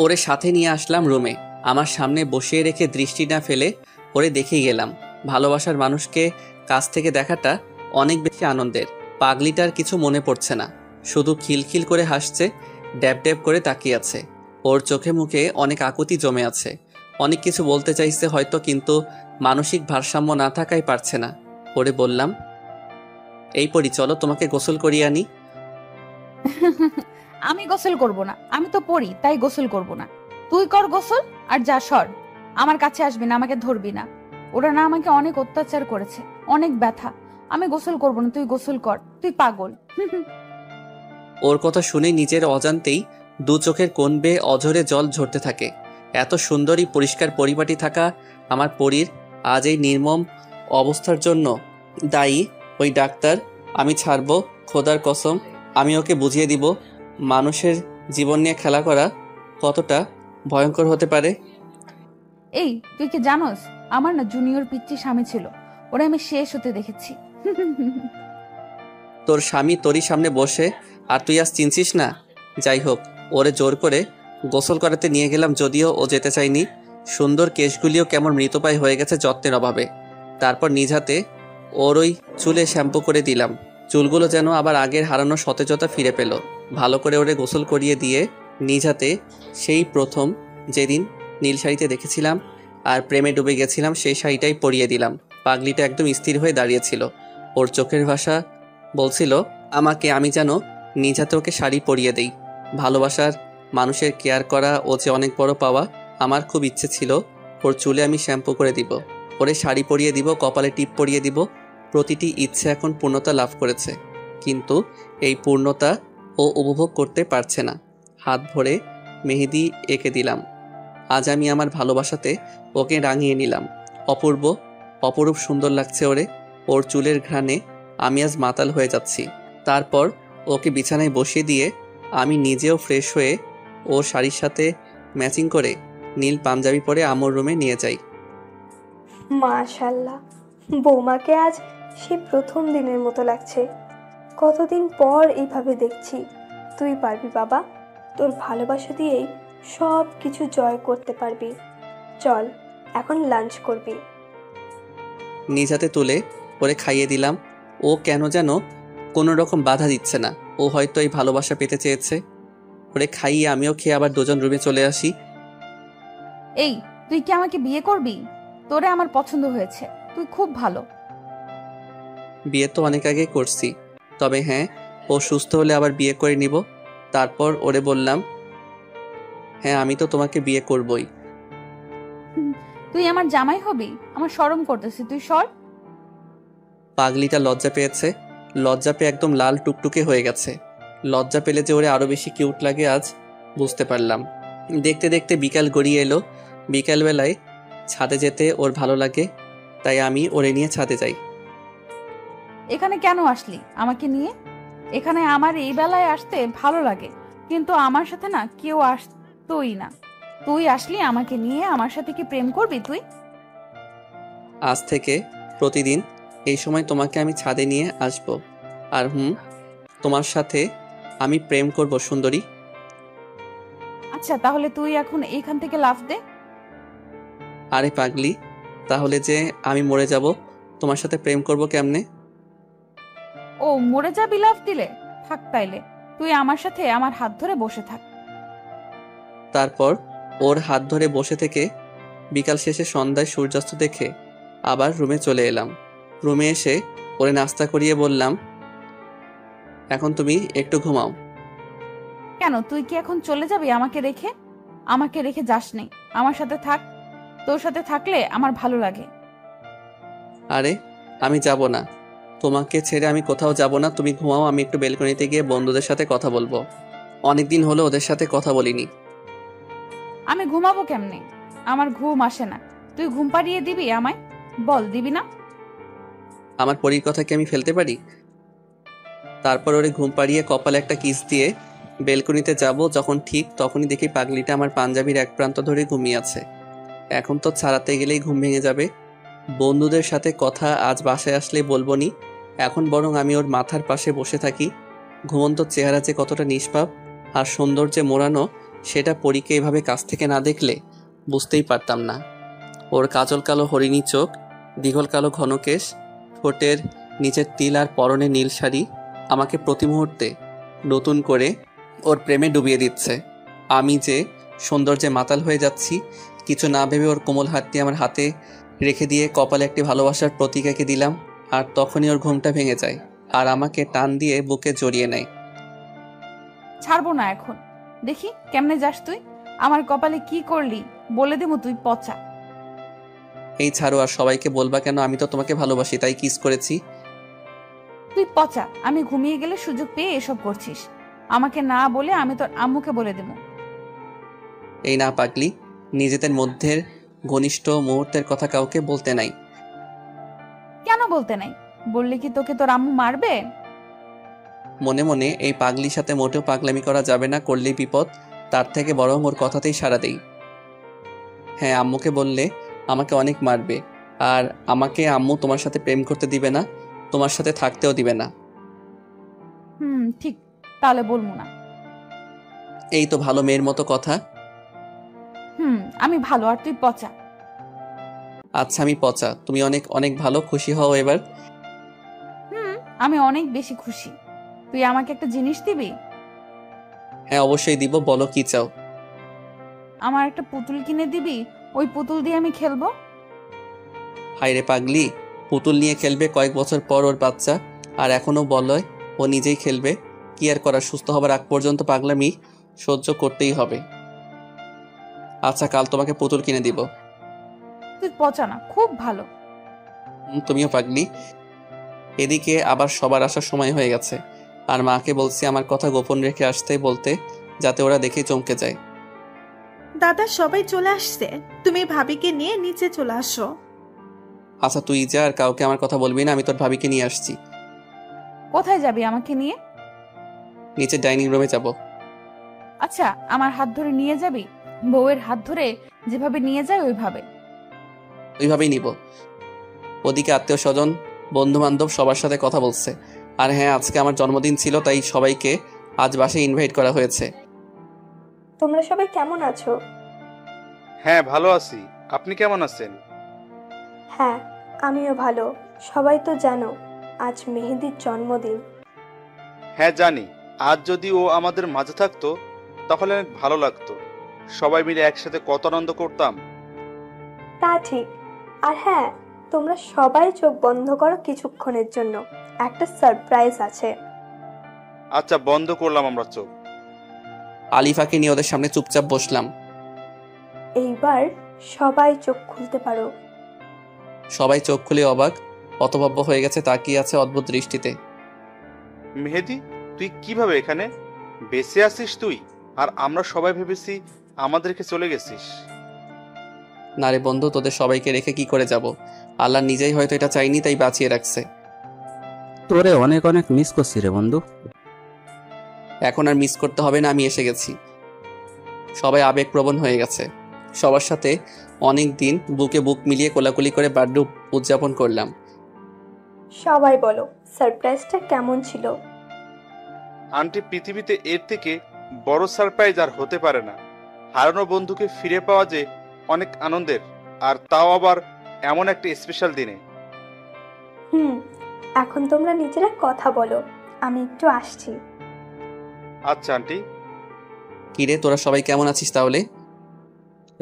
ওরে সাথে নিয়ে আসলাম রুমে। আমার সামনে বসিয়ে রেখে দৃষ্টি না ফেলে ওরে দেখেই গেলাম। ভালোবাসার মানুষকে কাছ থেকে দেখাটা অনেক বেশি আনন্দের। পাগলিটার কিছু মনে পড়ছে না, শুধু খিলখিল করে হাসছে, ড্যাব ড্যাব করে তাকিয়ে আছে। ওর চোখে মুখে অনেক আকুতি জমে আছে। অনেক কিছু বলতে চাইছে হয়তো, কিন্তু মানসিক ভারসাম্য না থাকায় পারছে না। ওরে বললাম, এই পরি চলো তোমাকে গোসল করিয়ে আনি। আমি গোসল করব না, আমি তো পড়ি তাই গোসল করব না। তুই কর গোসল আর যা সর, আমার কাছে আসবি না, আমাকে ধরবি না। ওরা না আমাকে অনেক অত্যাচার করেছে, অনেক ব্যথা। আমি গোসল করব না, তুই গোসল কর, তুই পাগল। ওর কথা শুনে নিজের অজান্তেই দু চোখের কোণ বেয়ে অঝরে জল ঝরতে থাকে। এত সুন্দরী পরিষ্কার পরিপাটি থাকা আমার পরীর আজ এই নির্মম অবস্থার জন্য দায়ী ওই ডাক্তার। আমি ছাড়বো, খোদার কসম। আমি ওকে বুঝিয়ে দিব মানুষের জীবন নিয়ে খেলা করা কতটা ভয়ঙ্কর হতে পারে। এই তুই কি জানোস, আমার না জুনিয়র পিচ্চি স্বামী ছিল, ওরা আমি শেষ হতে দেখেছি। তোর স্বামী তোরই সামনে বসে আর তুই আজ চিনছিস না? যাই হোক, ওরে জোর করে গোসল করাতে নিয়ে গেলাম, যদিও ও যেতে চায়নি। সুন্দর কেশগুলিও কেমন মৃতপ্রায় হয়ে গেছে যত্নের অভাবে। তারপর নিজ হাতে ওর ওই চুলে শ্যাম্পু করে দিলাম। চুলগুলো যেন আবার আগের হারানো সতেজতা ফিরে পেল। ভালো করে ওরে গোসল করিয়ে দিয়ে নিজ হাতে সেই প্রথম যেদিন নীল শাড়িতে দেখেছিলাম আর প্রেমে ডুবে গেছিলাম সেই শাড়িটাই পরিয়ে দিলাম। পাগলিটা একদম স্থির হয়ে দাঁড়িয়েছিল। ওর চোখের ভাষা বলছিল আমাকে আমি যেন নিজ হাতে ওকে শাড়ি পরিয়ে দেই। ভালোবাসার মানুষের কেয়ার করা ও যে অনেক বড় পাওয়া। আমার খুব ইচ্ছে ছিল ওর চুলে আমি শ্যাম্পু করে দিব, ওরে শাড়ি পরিয়ে দিব, কপালে টিপ পরিয়ে দিব। প্রতিটি ইচ্ছে এখন পূর্ণতা লাভ করেছে, কিন্তু এই পূর্ণতা ও উপভোগ করতে পারছে না। হাত ভরে মেহেদি এঁকে দিলাম। আজ আমি আমার ভালোবাসাতে ওকে রাঙিয়ে নিলাম। অপরূপ সুন্দর লাগছে ওরে। ওর চুলের ঘ্রাণে আমি আজ মাতাল হয়ে যাচ্ছি। তারপর ওকে বিছানায় বসিয়ে দিয়ে আমি নিজেও ফ্রেশ হয়ে ওর শাড়ির সাথে ম্যাচিং করে নীল পাঞ্জাবি পরে আমর রুমে নিয়ে যাই। মাশাল্লাহ, বৌমাকে আজ সে প্রথম দিনের মতো লাগছে। কতদিন পর এইভাবে দেখছি। তুই পারবি বাবা, তোর ভালোবাসা দিয়েই সব কিছু জয় করতে পারবি। চল এখন লাঞ্চ করবি। নিজ হাতে তুলে ওরে খাইয়ে দিলাম। ও কেন যেন কোনো রকম বাধা দিচ্ছে না। ও হয়তো এই ভালোবাসা পেতে চেয়েছে। ওরে খাইয়ে আমিও খেয়ে আবার দুজন রুমে চলে আসি। এই তুই কি আমাকে বিয়ে করবি? তোরে আমার পছন্দ হয়েছে, তুই খুব ভালো। বিয়ে তো অনেক আগে করছি, তবে হ্যাঁ, ও সুস্থ হলে আবার বিয়ে করে নিব। তারপর ওরে বললাম, হ্যাঁ আমি তো তোমাকে বিয়ে করবই। তুই আমার জামাই হবি? আমার শরম করতেছে, তুই সর। পাগলিটা লজ্জা পেয়েছে। লজ্জা পেয়ে একদম লাল টুকটুকে হয়ে গেছে। লজ্জা পেলে যে ওরে আরো বেশি কিউট লাগে আজ বুঝতে পারলাম। দেখতে দেখতে বিকাল গড়িয়ে এলো। বিকালবেলায় ছাদে যেতে ওর ভালো লাগে, তাই আমি ওরে নিয়ে ছাদে যাই। এখানে কেন আসলি আমাকে নিয়ে? এখানে আমার এই বেলায় আসতে ভালো লাগে, কিন্তু আমার সাথে না কেউ আসতোই না। তুই আসলি আমাকে নিয়ে, আমার সাথে কি প্রেম করবি তুই? আজ থেকে প্রতিদিন এই সময় তোমাকে আমি ছাদে নিয়ে আসব। আর তোমার সাথে আমি প্রেম করব সুন্দরী। আচ্ছা তাহলে তুই এখন এইখান থেকে লাফ দে। আরে পাগলি, তাহলে যে আমি মরে যাব, তোমার সাথে প্রেম করব কেমনে? ও মরে যাবি লাফ দিলে? থাক তাইলে তুই আমার সাথে আমার হাত ধরে বসে থাক। তারপর ওর হাত ধরে বসে থেকে বিকাল শেষে সন্ধ্যায় সূর্যাস্ত দেখে আবার রুমে চলে এলাম। রুমে এসে ওরে নাস্তা করিয়ে বললাম, এখন তুমি একটু ঘুমাও। কেন, তুই কি এখন চলে যাবি আমাকে রেখে? আমাকে রেখে যাস নেই, আমার সাথে থাক। তোর সাথে থাকলে আমার ভালো লাগে। আরে আমি যাব না, তোমাকে ছেড়ে আমি কোথাও যাব না। তুমি ঘুমাও, আমি একটু বেলকনিতে গিয়ে বন্ধুদের সাথে কথা বলবো। অনেকদিন হলো ওদের সাথে কথা বলিনি। আমি ঘুমাবো কেমনে? আমার ঘুম আসে না। তুই ঘুম পাড়িয়ে দিবি আমায়? বল, দিবি না? আমার পরীর কথা কি আমি ফেলতে পারি? তারপর ওরে ঘুম পাড়িয়ে কপালে একটা কিস দিয়ে বেলকনিতে যাব, যখন ঠিক তখনই দেখি পাগলিটা আমার পাঞ্জাবির এক প্রান্ত ধরে ঘুমিয়ে আছে। এখন তো ছাড়াতে গেলেই ঘুম ভেঙে যাবে। বন্ধুদের সাথে কথা আজ বাসায় আসলে বলবো নি, এখন বরং আমি ওর মাথার পাশে বসে থাকি। ঘুমন্ত চেহারা যে কতটা নিষ্পাপ আর সৌন্দর্যে মোড়ানো সেটা পরীকে এভাবে কাছ থেকে না দেখলে বুঝতেই পারতাম না। ওর কাজল কালো হরিণী চোখ, দীঘল কালো ঘন কেশ, ঠোঁটের নিচের তিল আর পরনে নীল শাড়ি আমাকে প্রতি মুহূর্তে নতুন করে ওর প্রেমে ডুবিয়ে দিচ্ছে। আমি যে সৌন্দর্যে মাতাল হয়ে যাচ্ছি, কিছু না ভেবে ওর কোমল হাতটি আমার হাতে রেখে দিয়ে কপালে একটি ভালোবাসার প্রতীক এঁকে দিলাম। আর তখনই ওর ঘুমটা ভেঙে যায় আর আমাকে টান দিয়ে বুকে জড়িয়ে নেয়। ছাড়বো না এখন। দেখি কেমনে যাস তুই। আমার কপালে কি করলি বলে দেবো তুই পচা। এই ছাড়ো, আর সবাইকে বলবা কেন? আমি তো তোমাকে ভালোবাসি তাই কিস করেছি। তুই পচা। আমি ঘুমিয়ে গেলে সুযোগ পেয়ে এসব করছিস। আমাকে না বলে আমি তোর আম্মুকে বলে দেবো। এই না পাগলি, নিজেদের মধ্যের ঘনিষ্ঠ মুহূর্তের কথা কাউকে বলতে নাই। কেন বলতে নাই? বললে কি তোকে তোর আম্মু মারবে? মনে মনে এই পাগলির সাথে মোটেও পাগলামি করা যাবে না, করলেই বিপদ। তার থেকে বরং ওর কথাতেই সাড়া দেই। হ্যাঁ, আম্মুকে বললে আমাকে অনেক মারবে, আর আমাকে আম্মু তোমার সাথে প্রেম করতে দিবে না, তোমার সাথে থাকতেও দিবে না। ঠিক, তাহলে বলবো না। এই তো ভালো মেয়ের মতো কথা। আমি ভালো আর তুই পচা। আচ্ছা আমি পচা, তুমি অনেক অনেক ভালো, খুশি হও এবার। আমি অনেক বেশি খুশি। তুই আমাকে একটা জিনিস দিবি? হ্যাঁ অবশ্যই দিব, বলো কি চাও। আমার একটা পুতুল কিনে দিবি? ওই পুতুল দিয়ে আমি খেলবো। হায় রে পাগলি, পুতুল নিয়ে খেলবে? কয়েক বছর পর ওর বাচ্চা, আর এখনো বলয় ও নিজেই খেলবে। কি আর করা, সুস্থ হবার আগ পর্যন্ত পাগলামি সহ্য করতেই হবে। আচ্ছা কাল তোমাকে পুতুল কিনে দিব। তুই পচা না, খুব ভালো। তুমিও পাগলি। এদিকে আবার সবার আসার সময় হয়ে গেছে, আর মাকে বলছি আমার কথা গোপন রেখে আসতে বলতে, যাতে ওরা দেখে চমকে যায়। দাদা সবাই চলে আসছে, তুমি ভাবিকে নিয়ে নিচে চলে আসো। আচ্ছা তুই যা, আর কাউকে আমার কথা বলবি না, আমি তোর ভাবিকে নিয়ে আসছি। কোথায় যাবি আমাকে নিয়ে? নিচে ডাইনিং রুমে যাব। আচ্ছা, আমার হাত ধরে নিয়ে যাবি? বউয়ের হাত ধরে যেভাবে নিয়ে যায় ওইভাবেই নিব। ওদিকে আত্মীয় স্বজন, বন্ধু বান্ধব সবার সাথে কথা বলছে। আর হ্যাঁ, আজকে আমার জন্মদিন ছিল, তাই সবাইকে আজ বাসায় ইনভাইট করা হয়েছে। তোমরা সবাই কেমন আছো? হ্যাঁ ভালো আছি, আপনি কেমন আছেন? হ্যাঁ, আমিও ভালো। সবাই তো জানো আজ মেহেদির জন্মদিন। হ্যাঁ জানি, আজ যদি ও আমাদের মাঝে থাকতো তাহলে অনেক ভালো লাগতো। সবাই মিলে একসাথে কত আনন্দ করতাম। তা ঠিক। আর হ্যাঁ, তোমরা সবাই চোখ বন্ধ করো কিছুক্ষণের জন্য, একটা সারপ্রাইজ আছে। আচ্ছা বন্ধ করলাম আমরা চোখ। আলিফাকে নিয়ে ওদের সামনে চুপচাপ বসলাম। এইবার সবাই চোখ খুলতে পারো। সবাই চোখ খুলে অবাক হতভম্ব হয়ে গেছে, তাকিয়ে আছে অদ্ভুত দৃষ্টিতে। মেহেদি, তুই কিভাবে এখানে? বেঁচে আছিস তুই? আর আমরা সবাই ভেবেছি আমাদেরকে চলে গেছিস। না রে বন্ধু, তোদের সবাইকে রেখে কি করে যাব? আল্লাহ নিজেই হয়তো এটা চাইনি, তাই বাঁচিয়ে রাখছে। তোরে অনেক অনেক মিস করছি রে বন্ধু। এখন আর মিস করতে হবে না, আমি এসে গেছি। সবাই আবেগপ্রবণ হয়ে গেছে। সবার সাথে অনেক দিন বুকে বুক মিলিয়ে কোলাকুলি করে বার্থডে উদযাপন করলাম। সবাই বলো সারপ্রাইজটা কেমন ছিল? আন্টি, পৃথিবীতে এর থেকে বড় সারপ্রাইজ আর হতে পারে না। হারানো বন্ধুকে ফিরে পাওয়া যে অনেক আনন্দের, আর তাও আবার এমন একটা স্পেশাল দিনে। এখন তোমরা নিজেরা কথা বলো, আমি একটু আসছি। আচ্ছা আন্টি। কিরে, তোরা সবাই কেমন আছিস তাহলে?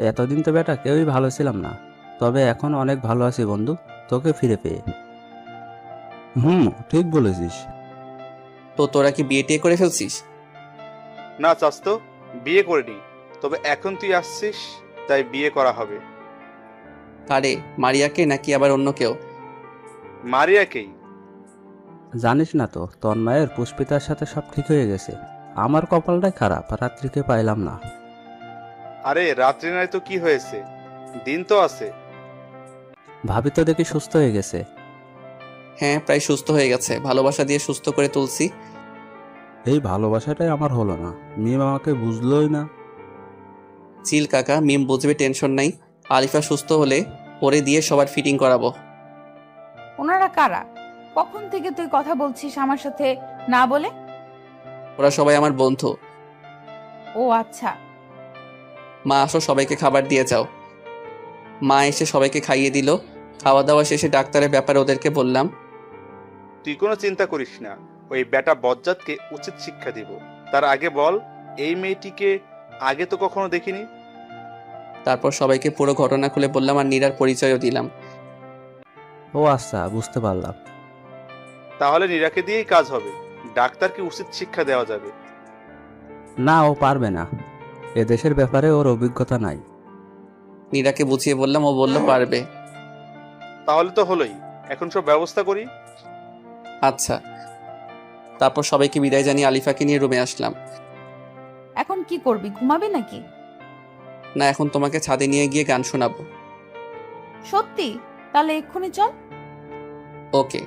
এতদিন তো বেটা কেউই ভালো ছিলাম না, তবে এখন অনেক ভালো আছি বন্ধু, তোকে ফিরে পেয়ে। ঠিক বলেছিস। তো তোরা কি বিয়ে টিয়ে করে ফেলছিস? না চাস্তো, বিয়ে করিনি, তবে এখন তুই আসছিস তাই বিয়ে করা হবে। আরে মারিয়াকে নাকি আবার অন্য কেউ? মারিয়াকেই। জানিস না তো, তন্ময়ের পুষ্পিতার সাথে সব ঠিক হয়ে গেছে। আমার কপালটাই খারাপ, রাত্রিকে পাইলাম না। আরে রাত্রি নাই তো কি হয়েছে, দিন তো আছে। ভাবি তো দেখি সুস্থ হয়ে গেছে। হ্যাঁ, প্রায় সুস্থ হয়ে গেছে, ভালোবাসা দিয়ে সুস্থ করে তুলছি। এই ভালোবাসাটাই আমার হলো না, মিম আমাকে বুঝলোই না। চিল কাকা, মিম বুঝবে, টেনশন নাই। আলিফা সুস্থ হলে ওরে দিয়ে সবার ফিটিং করাবো। ওনারা কারা? কখন থেকে তুই কথা বলছিস আমার সাথে না বলে? ওরা সবাই আমার বন্ধু। ও আচ্ছা। মা আসো, সবাইকে খাবার দিয়ে যাও। মা এসে সবাইকে খাইয়ে দিল। খাওয়া দাওয়া শেষে ডাক্তারের ব্যাপারে ওদেরকে বললাম। তুই কোনো চিন্তা করিস না, ওই বেটা বজ্জাতকে উচিত শিক্ষা দিব। তার আগে বল, এই মেয়েটিকে আগে তো কখনো দেখিনি। তারপর সবাইকে পুরো ঘটনা খুলে বললাম আর নীরার পরিচয়ও দিলাম। ও আচ্ছা, বুঝতে পারলাম। তাহলে নীরাকে দিয়েই কাজ হবে, ডাক্তারকে উচিত শিক্ষা দেওয়া যাবে। না, ও পারবে না, এ দেশের ব্যাপারে ওর অভিজ্ঞতা নাই। নীরাকে বুঝিয়ে বললাম, ও বলল পারবে। তাহলে তো হলোই, এখন সব ব্যবস্থা করি। আচ্ছা। তারপর সবাইকে বিদায় জানিয়ে আলিফাকে নিয়ে রুমে আসলাম। এখন কি করবি, ঘুমাবি নাকি? না, এখন তোমাকে ছাদে নিয়ে গিয়ে গান শোনাবো। সত্যি? তাহলে এক্ষুনি চল। ওকে।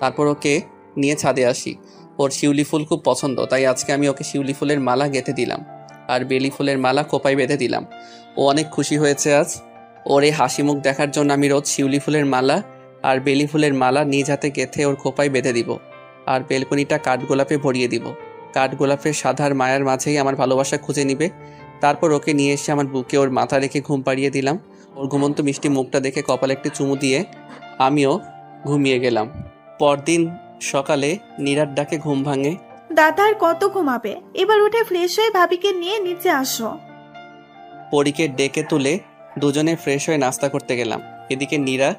তারপর ওকে নিয়ে ছাদে আসি। ওর শিউলি ফুল খুব পছন্দ, তাই আজকে আমি ওকে শিউলি ফুলের মালা গেঁথে দিলাম আর বেলি ফুলের মালা কোপায় বেঁধে দিলাম। ও অনেক খুশি হয়েছে আজ। ওর এই হাসি মুখ দেখার জন্য আমি রোজ শিউলি ফুলের মালা আর বেলি ফুলের মালা নিজ হাতে গেঁথে ওর খোপায় বেঁধে দিব আর বেলকনিটা কাঠগোলাপে ভরিয়ে দিব। কাঠগোলাপের সাধার মায়ার মাঝেই আমার ভালোবাসা খুঁজে নিবে। তারপর ওকে নিয়ে এসে আমার বুকে ওর মাথা রেখে ঘুম পাড়িয়ে দিলাম। ওর ঘুমন্ত মিষ্টি মুখটা দেখে কপালে একটি চুমু দিয়ে আমিও ঘুমিয়ে গেলাম। পরদিন সকালে নীরার ডাকে ঘুম ভাঙে। দাদা আর কত ঘুমাবে, এবার উঠে ফ্রেশ হয়ে ভাবিকে নিয়ে নিচে আসো। পরীকে ডেকে তুলে দুজনে ফ্রেশ হয়ে নাস্তা করতে গেলাম। এদিকে নীরা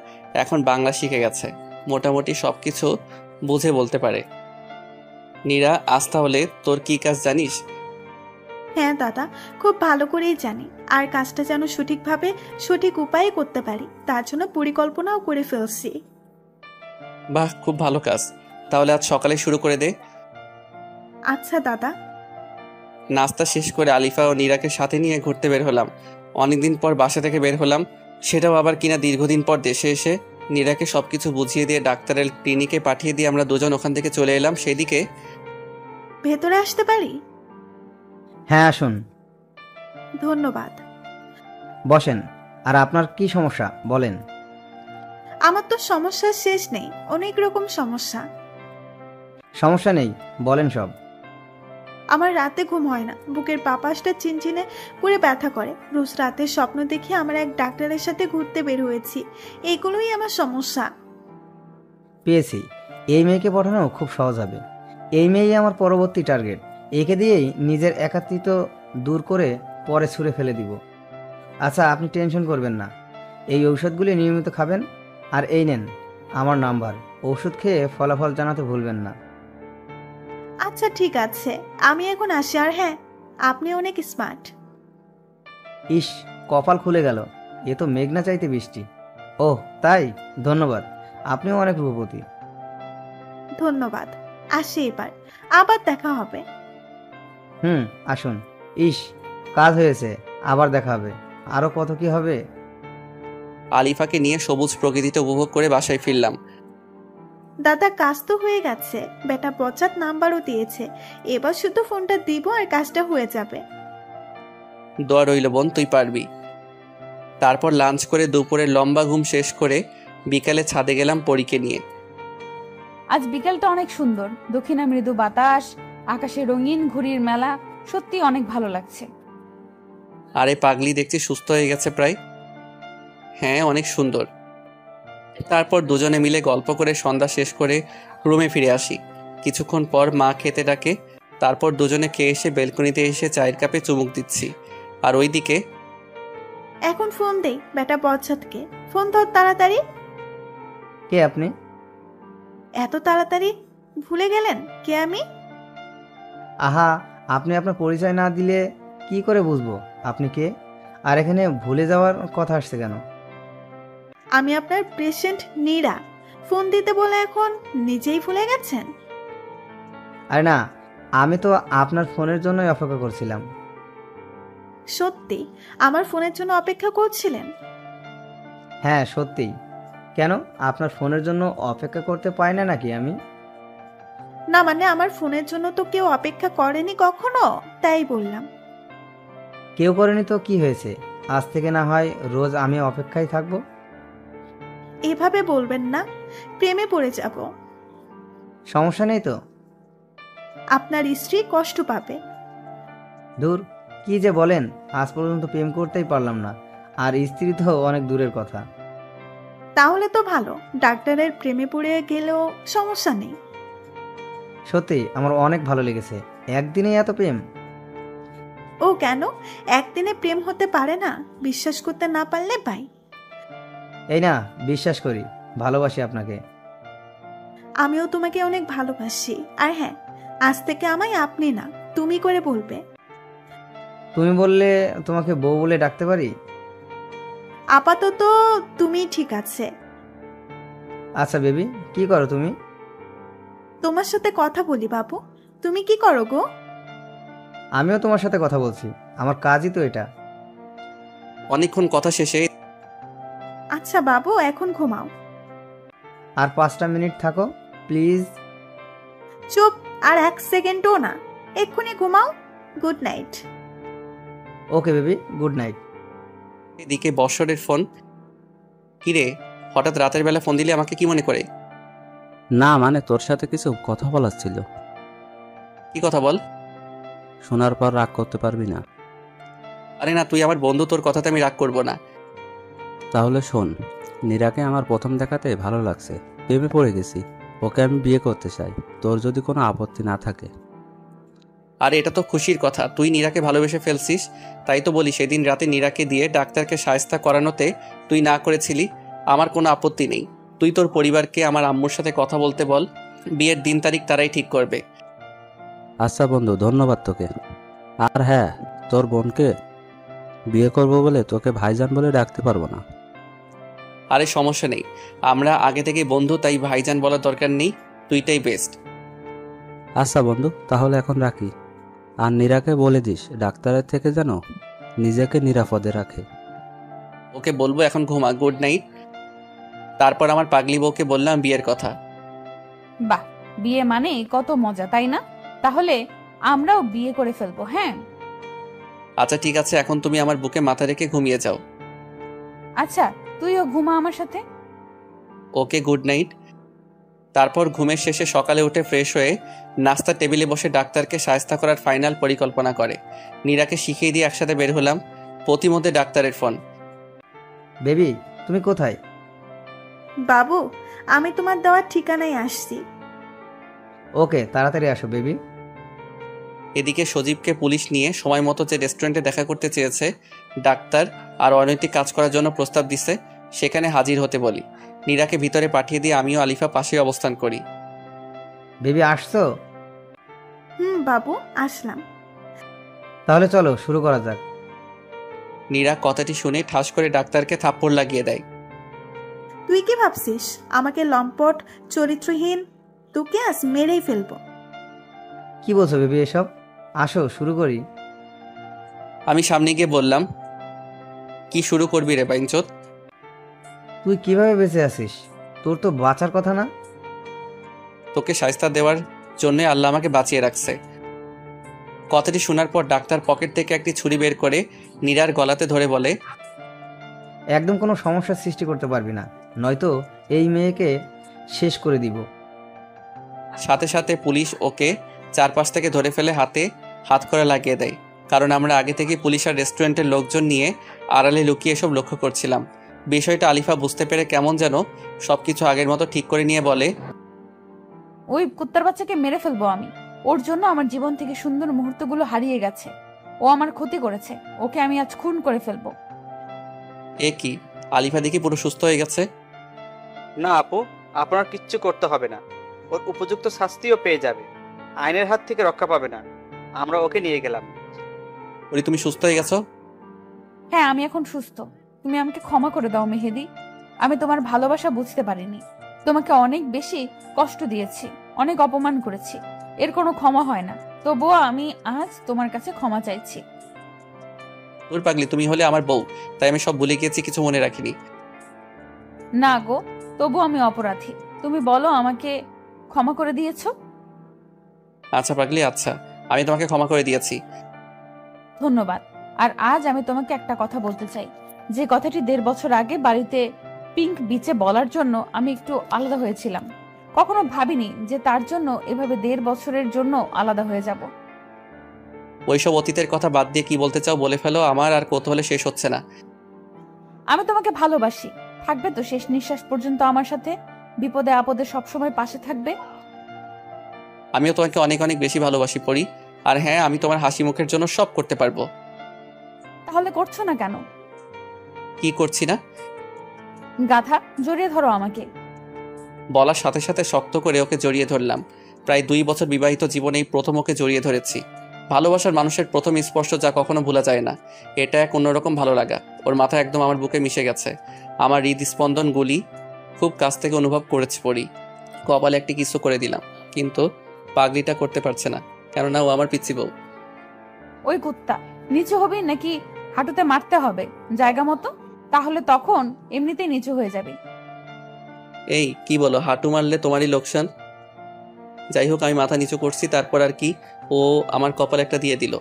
এখন বাংলা শিখে গেছে, মোটামুটি সব কিছু বুঝে বলতে পারে। নীরা, আজ তাহলে তোর কি কাজ জানিস? হ্যাঁ দাদা, খুব ভালো করেই জানি। আর কাজটা যেন সঠিকভাবে সঠিক উপায়ে করতে পারি তার জন্য পরিকল্পনাও করে ফেলছি। বাহ, খুব ভালো কাজ। তাহলে আজ সকালে শুরু করে দে। আচ্ছা দাদা। নাস্তা শেষ করে আলিফা ও নীরাকে সাথে নিয়ে ঘুরতে বের হলাম। অনেকদিন পর বাসা থেকে বের হলাম, সেটাও আবার কিনা দীর্ঘদিন পর দেশে এসে। নীরাকে সবকিছু বুঝিয়ে দিয়ে ডাক্তারের ক্লিনিকে পাঠিয়ে দিয়ে আমরা দুজন ওখান থেকে চলে এলাম। সেদিকে ভেতরে আসতে পারি? হ্যাঁ আসুন। ধন্যবাদ। বসেন। আর আপনার কি সমস্যা বলেন। আমার তো সমস্যার শেষ নেই, অনেক রকম সমস্যা। সমস্যা নেই, বলেন সব। আমার রাতে ঘুম হয় না, বুকের পাপাসটা চিনচিনে করে ব্যথা করে। রোজ রাতে স্বপ্ন দেখে আমার এক ডাক্তারের সাথে ঘুরতে বের হয়েছি। এইগুলোই আমার সমস্যা। পেয়েছি, এই মেয়েকে পাঠানো খুব সহজ হবে। এই মেয়েই আমার পরবর্তী টার্গেট। একে দিয়েই নিজের একাত্মিত্ব দূর করে পরে ছুঁড়ে ফেলে দিব। আচ্ছা, আপনি টেনশন করবেন না, এই ঔষধগুলি নিয়মিত খাবেন। আর এই নেন আমার নাম্বার, ওষুধ খেয়ে ফলাফল জানাতে ভুলবেন না। আচ্ছা ঠিক আছে, আমি এখন আসি। আর হ্যাঁ, আপনি অনেক স্মার্ট। ইস, কপাল খুলে গেল, এ তো মেঘনা চাইতে বৃষ্টি। ওহ তাই, ধন্যবাদ, আপনিও অনেক রূপবতী। ধন্যবাদ, আসি এবার, আবার দেখা হবে। আসুন। ইস, কাজ হয়েছে, আবার দেখা হবে। আরো কত কি হবে। আলিফাকে নিয়ে সবুজ প্রকৃতিতে উপভোগ করে বাসায় ফিরলাম। দাদা, কাজ তো হয়ে গেছে, বেটা বচাত নাম্বারও দিয়েছে। এবার শুধু ফোনটা দিব আর কাজটা হয়ে যাবে। দোয়া রইল বোন, তুই পারবি। তারপর লাঞ্চ করে দুপুরে লম্বা ঘুম শেষ করে বিকালে ছাদে গেলাম পরীকে নিয়ে। আজ বিকেলটা অনেক সুন্দর, দক্ষিণা মৃদু বাতাস, আকাশে রঙিন ঘুড়ির মেলা, সত্যি অনেক ভালো লাগছে। আরে পাগলি, দেখছি সুস্থ হয়ে গেছে প্রায়। হ্যাঁ, অনেক সুন্দর। তারপর দুজনে মিলে গল্প করে সন্ধ্যা শেষ করে রুমে ফিরে আসি। কিছুক্ষণ পর মা খেতে ডাকে। তারপর দুজনে খেয়ে এসে বেলকনিতে এসে চায়ের কাপে চুমুক দিচ্ছি। আর ওইদিকে এখন ফোন দেই বেটা বচাতকে। ফোন ধর তাড়াতাড়ি। কে আপনি? এত তাড়াতাড়ি ভুলে গেলেন কে আমি? আহা, আপনি আপনার পরিচয় না দিলে কি করে বুঝবো আপনি কে? আর এখানে ভুলে যাওয়ার কথা আসছে কেন? আমি আপনার পেশেন্ট নীরা। ফোন দিতে বলে এখন নিজেই ভুলে গেছেন? আরে না, আমি তো আপনার ফোনের জন্যই অপেক্ষা করছিলাম। সত্যি আমার ফোনের জন্য অপেক্ষা করছিলেন? হ্যাঁ সত্যিই। কেন, আপনার ফোনের জন্য অপেক্ষা করতে পারি না নাকি আমি? না মানে আমার ফোনের জন্য তো কেউ অপেক্ষা করেনি কখনো, তাই বললাম। কেউ করেনি তো কি হয়েছে, আজ থেকে না হয় রোজ আমি অপেক্ষায় থাকবো। এভাবে বলবেন না, প্রেমে পড়ে যাব। সমস্যা নেই তো? আপনার স্ত্রী কষ্ট পাবে। দূর, কি যে বলেন, আজ পর্যন্ত প্রেম করতেই পারলাম না, আর স্ত্রী তো অনেক দূরের কথা। তাহলে তো ভালো, ডাক্তারের প্রেমে পড়ে গেলেও সমস্যা নেই। সত্যি আমার অনেক ভালো লেগেছে, একদিনে এত প্রেম। ও কেন, একদিনে প্রেম হতে পারে না? বিশ্বাস করতে না পারলে ভাই। এই না, বিশ্বাস করি, ভালোবাসি আপনাকে। আমিও তোমাকে অনেক ভালোবাসি। আর হ্যাঁ, আজ থেকে আমায় আপনি না তুমি করে বলবে। তুমি বললে তোমাকে বউ বলে ডাকতে পারি? আপাতত তুমি ঠিক আছে। আচ্ছা বেবি, কি করো তুমি? তোমার সাথে কথা বলি বাবু। তুমি কি করো গো? আমিও তোমার সাথে কথা বলছি, আমার কাজই তো এটা। অনেকক্ষণ কথা শেষে আচ্ছা বাবু, এখন ঘুমাও। আর 5টা মিনিট থাকো প্লিজ। চুপ, আর 1 সেকেন্ডও না, এক্ষুনি ঘুমাও। Good night. Okay baby, good night. এদিকে বর্ষরের ফোন। কিরে, হঠাৎ রাতের বেলা ফোন দিলে আমাকে কি মনে করে? না মানে তোর সাথে কিছু কথা বলার ছিল। কি কথা বল? শোনার পর রাগ করতে পারবি না। আরে না, তুই আমার বন্ধু, তোর কথাতে আমি রাগ করব না। তাহলে শোন, নীরাকে আমার প্রথম দেখাতে ভালো লাগছে, প্রেমে পড়ে গেছি, ওকে আমি বিয়ে করতে চাই, তোর যদি কোনো আপত্তি না থাকে। আরে এটা তো খুশির কথা, তুই নীরাকে ভালোবেসে ফেলছিস। তাই তো বলি, সেদিন রাতে নীরাকে দিয়ে ডাক্তারকে শায়েস্তা করানোতে তুই না করেছিলি। আমার কোনো আপত্তি নেই। তুই তোর পরিবারকে আমার আম্মুর সাথে কথা বলতে বল, বিয়ের দিন তারিখ তারাই ঠিক করবে। আচ্ছা বন্ধু, ধন্যবাদ তোকে। আর হ্যাঁ, তোর বোনকে বিয়ে করবো বলে তোকে ভাইজান বলে ডাকতে পারবো না। আরে সমস্যা নেই, আমরা আগে থেকে বন্ধু, তাই ভাইজান বলার দরকার নেই, তুইটাই বেস্ট। আচ্ছা বন্ধু, তাহলে এখন রাখি। আর নীরাকে বলে দিস ডাক্তারের থেকে যেন নিজেকে নিরাপদে রাখে। ওকে বলবো, এখন ঘুমা, গুড নাইট। তারপর আমার পাগলি বউকে বললাম বিয়ের কথা। বাহ, বিয়ে মানে কত মজা, তাই না? তাহলে আমরাও বিয়ে করে ফেলবো। হ্যাঁ আচ্ছা ঠিক আছে, এখন তুমি আমার বুকে মাথা রেখে ঘুমিয়ে যাও। আচ্ছা, তুইও ঘুমা আমার সাথে। ওকে, গুড নাইট। তারপর ঘুমের শেষে সকালে উঠে ফ্রেশ হয়ে নাস্তার টেবিলে বসে ডাক্তারকে শায়েস্তা করার ফাইনাল পরিকল্পনা করে নীরাকে শিখিয়ে দিয়ে একসাথে বের হলাম। প্রতিমধ্যে ডাক্তারের ফোন। বেবি, তুমি কোথায়? বাবু, আমি তোমার দেওয়ার ঠিকানায় আসছি। ওকে, তাড়াতাড়ি আসো বেবি। এদিকে সজীবকে পুলিশ নিয়ে সময় মতো যে রেস্টুরেন্টে দেখা করতে চেয়েছে ডাক্তার আর অনৈতিক কাজ করার জন্য প্রস্তাব দিছে, সেখানে হাজির হতে বলি। নীরাকে ভিতরে পাঠিয়ে দিয়ে আমিও আলিফা পাশে অবস্থান করি। বেবি আসছো? বাবু, আসলাম। তাহলে চলো শুরু করা যাক। নীরা কথাটি শুনে ঠাস করে ডাক্তারকে থাপ্পড় লাগিয়ে দেয়। তুই কি ভাবছিস আমাকে লম্পট চরিত্রহীন? তোকে আজ মেরেই ফেলবো। কি বলছো বেবি এসব? আসো শুরু করি। আমি সামনে গিয়ে বললাম, কি শুরু করবি রে বাইনচোদ? তুই কিভাবে বেঁচে আছিস? তোর তো বাঁচার কথা না? তোকে শায়েস্তা দেওয়ার জন্য আল্লাহ আমাকে বাঁচিয়ে রাখছে। কথাটি শোনার পর ডাক্তার পকেট থেকে একটি ছুরি বের করে নীরার গলাতে ধরে বলে, একদম কোনো সমস্যার সৃষ্টি করতে পারবি না, নয়তো এই মেয়েকে শেষ করে দিব। সাথে সাথে পুলিশ ওকে চারপাশ থেকে ধরে ফেলে হাতে হাত করে লাগিয়ে দেয়। কারণ আমরা আগে থেকে পুলিশ আর রেস্টুরেন্টের লোকজন নিয়ে আড়ালে লুকিয়ে সব লক্ষ্য করছিলাম। বিষয়টা আলিফা বুঝতে পেরে কেমন যেন সবকিছু আগের মতো ঠিক করে নিয়ে বলে, ওই কুত্তার বাচ্চাকে মেরে ফেলবো আমি। ওর জন্য আমার জীবন থেকে সুন্দর মুহূর্তগুলো হারিয়ে গেছে। ও আমার ক্ষতি করেছে, ওকে আমি আজ খুন করে ফেলবো। এ কি, আলিফা দেখি পুরো সুস্থ হয়ে গেছে। না আপু, আপনার কিচ্ছু করতে হবে না, ওর উপযুক্ত শাস্তিও পেয়ে যাবে, আইনের হাত থেকে রক্ষা পাবে না। আমরা ওকে নিয়ে গেলাম। বলি তুমি সুস্থ হয়ে গেছো? হ্যাঁ, আমি এখন সুস্থ। তুমি আমাকে ক্ষমা করে দাও মেহেদি। আমি তোমার ভালোবাসা বুঝতে পারিনি। তোমাকে অনেক বেশি কষ্ট দিয়েছি, অনেক অপমান করেছি, এর কোনো ক্ষমা হয় না। তবুও আমি আজ তোমার কাছে ক্ষমা চাইছি। তোর পাগলি, তুমি হলে আমার বউ, তাই আমি সব ভুলে গিয়েছি, কিছু মনে রাখিনি। না গো, তবু আমি অপরাধী। তুমি বলো, আমাকে ক্ষমা করে দিয়েছো? আচ্ছা পাগলি, আচ্ছা, আমি তোমাকে ক্ষমা করে দিয়েছি। ধন্যবাদ। আর আজ আমি তোমাকে একটা কথা বলতে চাই, যে কথাটি 1.5 বছর আগে বাড়িতে পিঙ্ক বিচে বলার জন্য আমি একটু আলাদা হয়েছিলাম। কখনো ভাবিনি যে তার জন্য এভাবে 1.5 বছরের জন্য আলাদা হয়ে যাব। ওইসব অতীতের কথা বাদ দিয়ে কি বলতে চাও বলে ফেলো, আমার আর কৌতূহলে শেষ হচ্ছে না। আমি তোমাকে ভালোবাসি। থাকবে তো শেষ নিঃশ্বাস পর্যন্ত আমার সাথে? বিপদে আপদে সবসময় পাশে থাকবে? আমিও তোমাকে অনেক অনেক বেশি ভালোবাসি পরি। আর হ্যাঁ, আমি তোমার হাসি মুখের জন্য সব করতে পারবো। তাহলে করছো না কেন? কি করছি না? গাধা, জড়িয়ে ধরো আমাকে। বলার সাথে সাথে শক্ত করে ওকে জড়িয়ে ধরলাম। প্রায় 2 বছর বিবাহিত জীবনে এই প্রথম ওকে জড়িয়ে ধরেছি। ভালোবাসার মানুষের প্রথম স্পর্শ যা কখনো ভোলা যায় না। এটা এক অন্যরকম ভালো লাগা। ওর মাথা একদম আমার বুকে মিশে গেছে। আমার হৃদস্পন্দন গুলি খুব কাছ থেকে অনুভব করেছি পরি। কপালে একটি কিসও করে দিলাম, কিন্তু পাগলিটা করতে পারছে না, কেননা ও আমার পিচ্ছি বউ। ওই কুত্তা, নিচু হবি নাকি হাঁটুতে মারতে হবে জায়গা মতো? তাহলে তখন এমনিতেই নিচু হয়ে যাবে। এই কি বলো, হাঁটু মারলে তোমারই লোকসান। যাই হোক, আমি মাথা নিচু করছি, তারপর আর কি, ও আমার কপালে একটা দিয়ে দিল।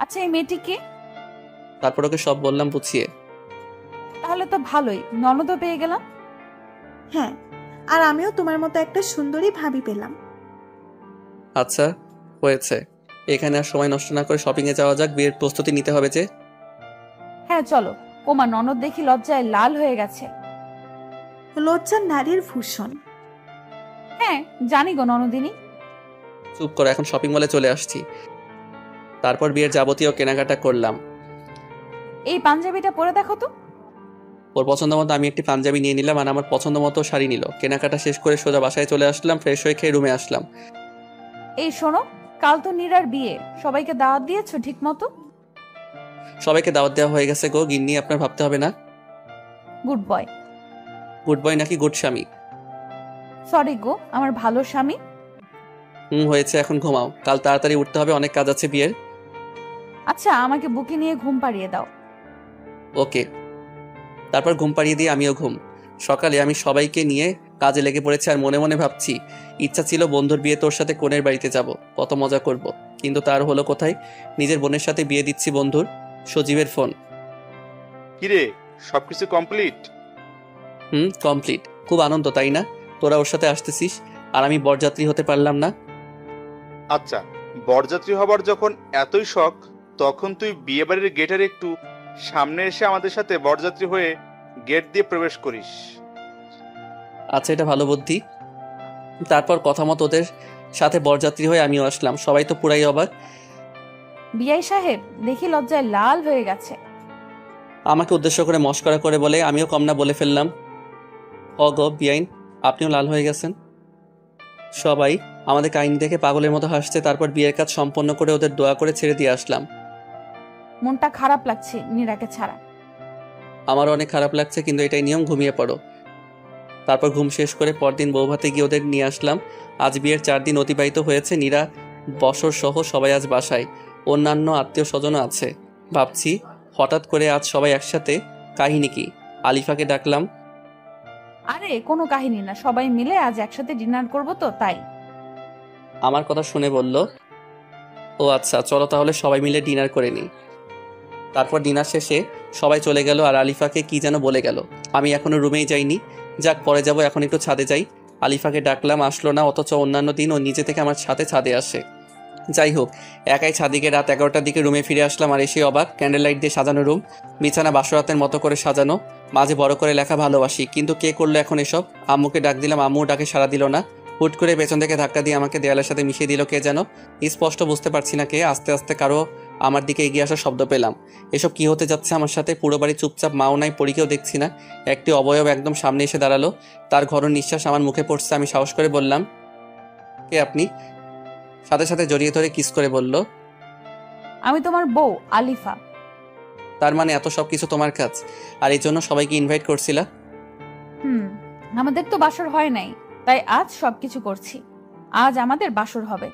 আচ্ছা, এই মেয়েটিকে? তারপর ওকে সব বললাম বুঝিয়ে। তাহলে তো ভালোই, ননদও পেয়ে গেলাম। হ্যাঁ, আর আমিও তোমার মতো একটা সুন্দরী ভাবি পেলাম। আচ্ছা হয়েছে, এখানে আর সময় নষ্ট না করে শপিং এ যাওয়া যাক, বিয়ের প্রস্তুতি নিতে হবে যে। হ্যাঁ চলো। ওমা, ননদ দেখি লজ্জায় লাল হয়ে গেছে। লজ্জা নারীর ভূষণ। হ্যাঁ জানি গো ননদিনী। চুপ করো, এখন শপিং মলে চলে আসছি। তারপর বিয়ের যাবতীয় কেনাকাটা করলাম। এই পাঞ্জাবিটা পরে দেখো তো। ওর পছন্দ মতো আমি একটি পাঞ্জাবি নিয়ে নিলাম, আর আমার পছন্দ মতো শাড়ি নিল। কেনাকাটা শেষ করে সোজা বাসায় চলে আসলাম, ফ্রেশ হয়ে খেয়ে রুমে আসলাম। এই শোনো, কাল তো নীরার বিয়ে, সবাইকে দাওয়াত দিয়েছো ঠিক মতো? সবাইকে দাওয়াত দেওয়া হয়ে গেছে গো গিন্নি, আপনার ভাবতে হবে না। Good boy. গুড বয় নাকি গুড স্বামী? সরি গো, আমার ভালো স্বামী। হয়েছে, এখন ঘুমাও, কাল তাড়াতাড়ি উঠতে হবে, অনেক কাজ আছে বিয়ের। আচ্ছা, আমাকে বুকে নিয়ে ঘুম পাড়িয়ে দাও। ওকে। তারপর ঘুম পাড়িয়ে দিয়ে আমিও ঘুম। সকালে আমি সবাইকে নিয়ে কাজে লেগে পড়েছি, আর মনে মনে ভাবছি, ইচ্ছা ছিল বন্ধুর বিয়ে তোর সাথে কনের বাড়িতে যাব, কত মজা করব, কিন্তু তার হলো কোথায়। নিজের বোনের সাথে বিয়ে দিচ্ছি বন্ধুর। সজীবের ফোন। কিরে, সবকিছু কমপ্লিট? কমপ্লিট। খুব আনন্দ তাই না? তোরা ওর সাথে আসতেছিস আর আমি বরযাত্রী হতে পারলাম না। আচ্ছা, বরযাত্রী হবার যখন এতই শখ, তখন তুই বিয়ে বাড়ির গেটের একটু সামনে এসে আমাদের সাথে বরযাত্রী হয়ে গেট দিয়ে প্রবেশ করিস। আচ্ছা, এটা ভালো বুদ্ধি। তারপর কথা মতো ওদের সাথে বরযাত্রী হয়ে আমিও আসলাম। সবাই তো পুরাই অবাক। বিআই সাহেব দেখি লজ্জায় লাল হয়ে গেছে। আমাকে উদ্দেশ্য করে মস্করা করে বলে আমিও কম না বলে ফেললাম, গো বিআইন, আপনিও লাল হয়ে গেছেন। সবাই আমাদের কাহিনী দেখে পাগলের মতো হাসছে। তারপর বিয়ের কাজ সম্পন্ন করে ওদের দোয়া করে ছেড়ে দিয়ে আসলাম। মনটা খারাপ লাগছে নীরাকে ছাড়া। আমারও অনেক খারাপ লাগছে, কিন্তু এটাই নিয়ম, ঘুমিয়ে পড়ো। তারপর ঘুম শেষ করে পরদিন বৌভাতে গিয়ে ওদের নিয়ে আসলাম। আজ বিয়ের 4 দিন অতিবাহিত হয়েছে। নীরা, বসর সহ সবাই আজ বাসায়, অন্যান্য আত্মীয় স্বজনও আছে। ভাবছি হঠাৎ করে আজ সবাই একসাথে, কাহিনী কি? আলিফাকে ডাকলাম। আরে কোনো কাহিনী না, সবাই মিলে আজ একসাথে ডিনার করব তো তাই। আমার কথা শুনে বলল, ও আচ্ছা, চলো তাহলে সবাই মিলে ডিনার করে নিই। তারপর ডিনার শেষে সবাই চলে গেল, আর আলিফাকে কি যেন বলে গেল। আমি এখনো রুমেই যাইনি। যাক, পরে যাব, এখন একটু ছাদে যাই। আলিফাকে ডাকলাম, আসলো না, অথচ অন্যান্য দিন ও নিজে থেকে আমার সাথে ছাদে আসে। যাই হোক, একাই ছাদিকে রাত 11টার দিকে রুমে ফিরে আসলাম, আর এসে অবাক। ক্যান্ডেল লাইট দিয়ে সাজানো রুম, বিছানা বাসরাতের মতো করে সাজানো, মাঝে বড় করে লেখা ভালোবাসি। কিন্তু কে করলো এখন এসব? আম্মুকে ডাক দিলাম, আম্মু ডাকে সাড়া দিল না। হুট করে পেছন থেকে ধাক্কা দিয়ে আমাকে দেয়ালের সাথে মিশিয়ে দিল কে যেন, স্পষ্ট বুঝতে পারছি না কে। আস্তে আস্তে কারো আমার দিকে এগিয়ে আসার শব্দ পেলাম। এসব কি হতে যাচ্ছে আমার সাথে? পুরো বাড়ি চুপচাপ, মাও নাই, পরীকেও দেখছি না। একটি অবয়ব একদম সামনে এসে দাঁড়ালো, তার ঘর নিঃশ্বাস আমার মুখে পড়ছে। আমি সাহস করে বললাম, কে আপনি? সাথে সাথে জড়িয়ে ধরে কিস করে বলল, আমি তোমার বউ আলিফা। তার মানে এত সব কিছু তোমার কাজ, আর এই জন্য সবাইকে ইনভাইট করছিলা? আমাদের তো বাসর হয় নাই, তাই আজ সবকিছু করছি। আজ আমাদের বাসর হবে।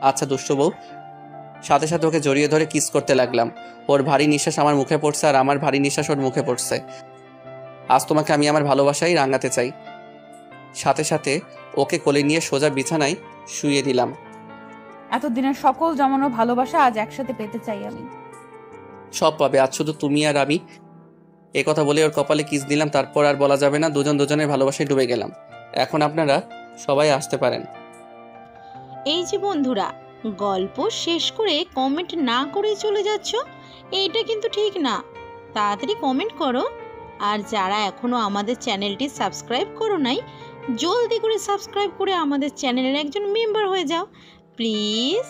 আচ্ছা দুষ্টু বউ। সাথে সাথে ওকে জড়িয়ে ধরে কিস করতে লাগলাম। ওর ভারী নিঃশ্বাস আমার মুখে পড়ছে, আর আমার ভারী নিঃশ্বাস ওর মুখে পড়ছে। আজ তোমাকে আমি আমার ভালোবাসায় রাঙাতে চাই। সাথে সাথে ওকে কোলে নিয়ে সোজা বিছানায় শুইয়ে দিলাম। এতদিনের সকল জমানো ভালোবাসা আজ একসাথে পেতে চাই আমি। সব পাবে, আজ শুধু তুমি আর আমি। এ কথা বলে ওর কপালে কিস দিলাম, তারপর আর বলা যাবে না, দুজন দুজনের ভালোবাসায় ডুবে গেলাম। এখন আপনারা সবাই আসতে পারেন। এই যে বন্ধুরা, গল্প শেষ করে কমেন্ট না করে চলে যাচ্ছ, এইটা কিন্তু ঠিক না। তাড়াতাড়ি কমেন্ট করো। আর যারা এখনো আমাদের চ্যানেলটি সাবস্ক্রাইব করো নাই, জলদি করে সাবস্ক্রাইব করে আমাদের চ্যানেলের একজন মেম্বার হয়ে যাও প্লিজ।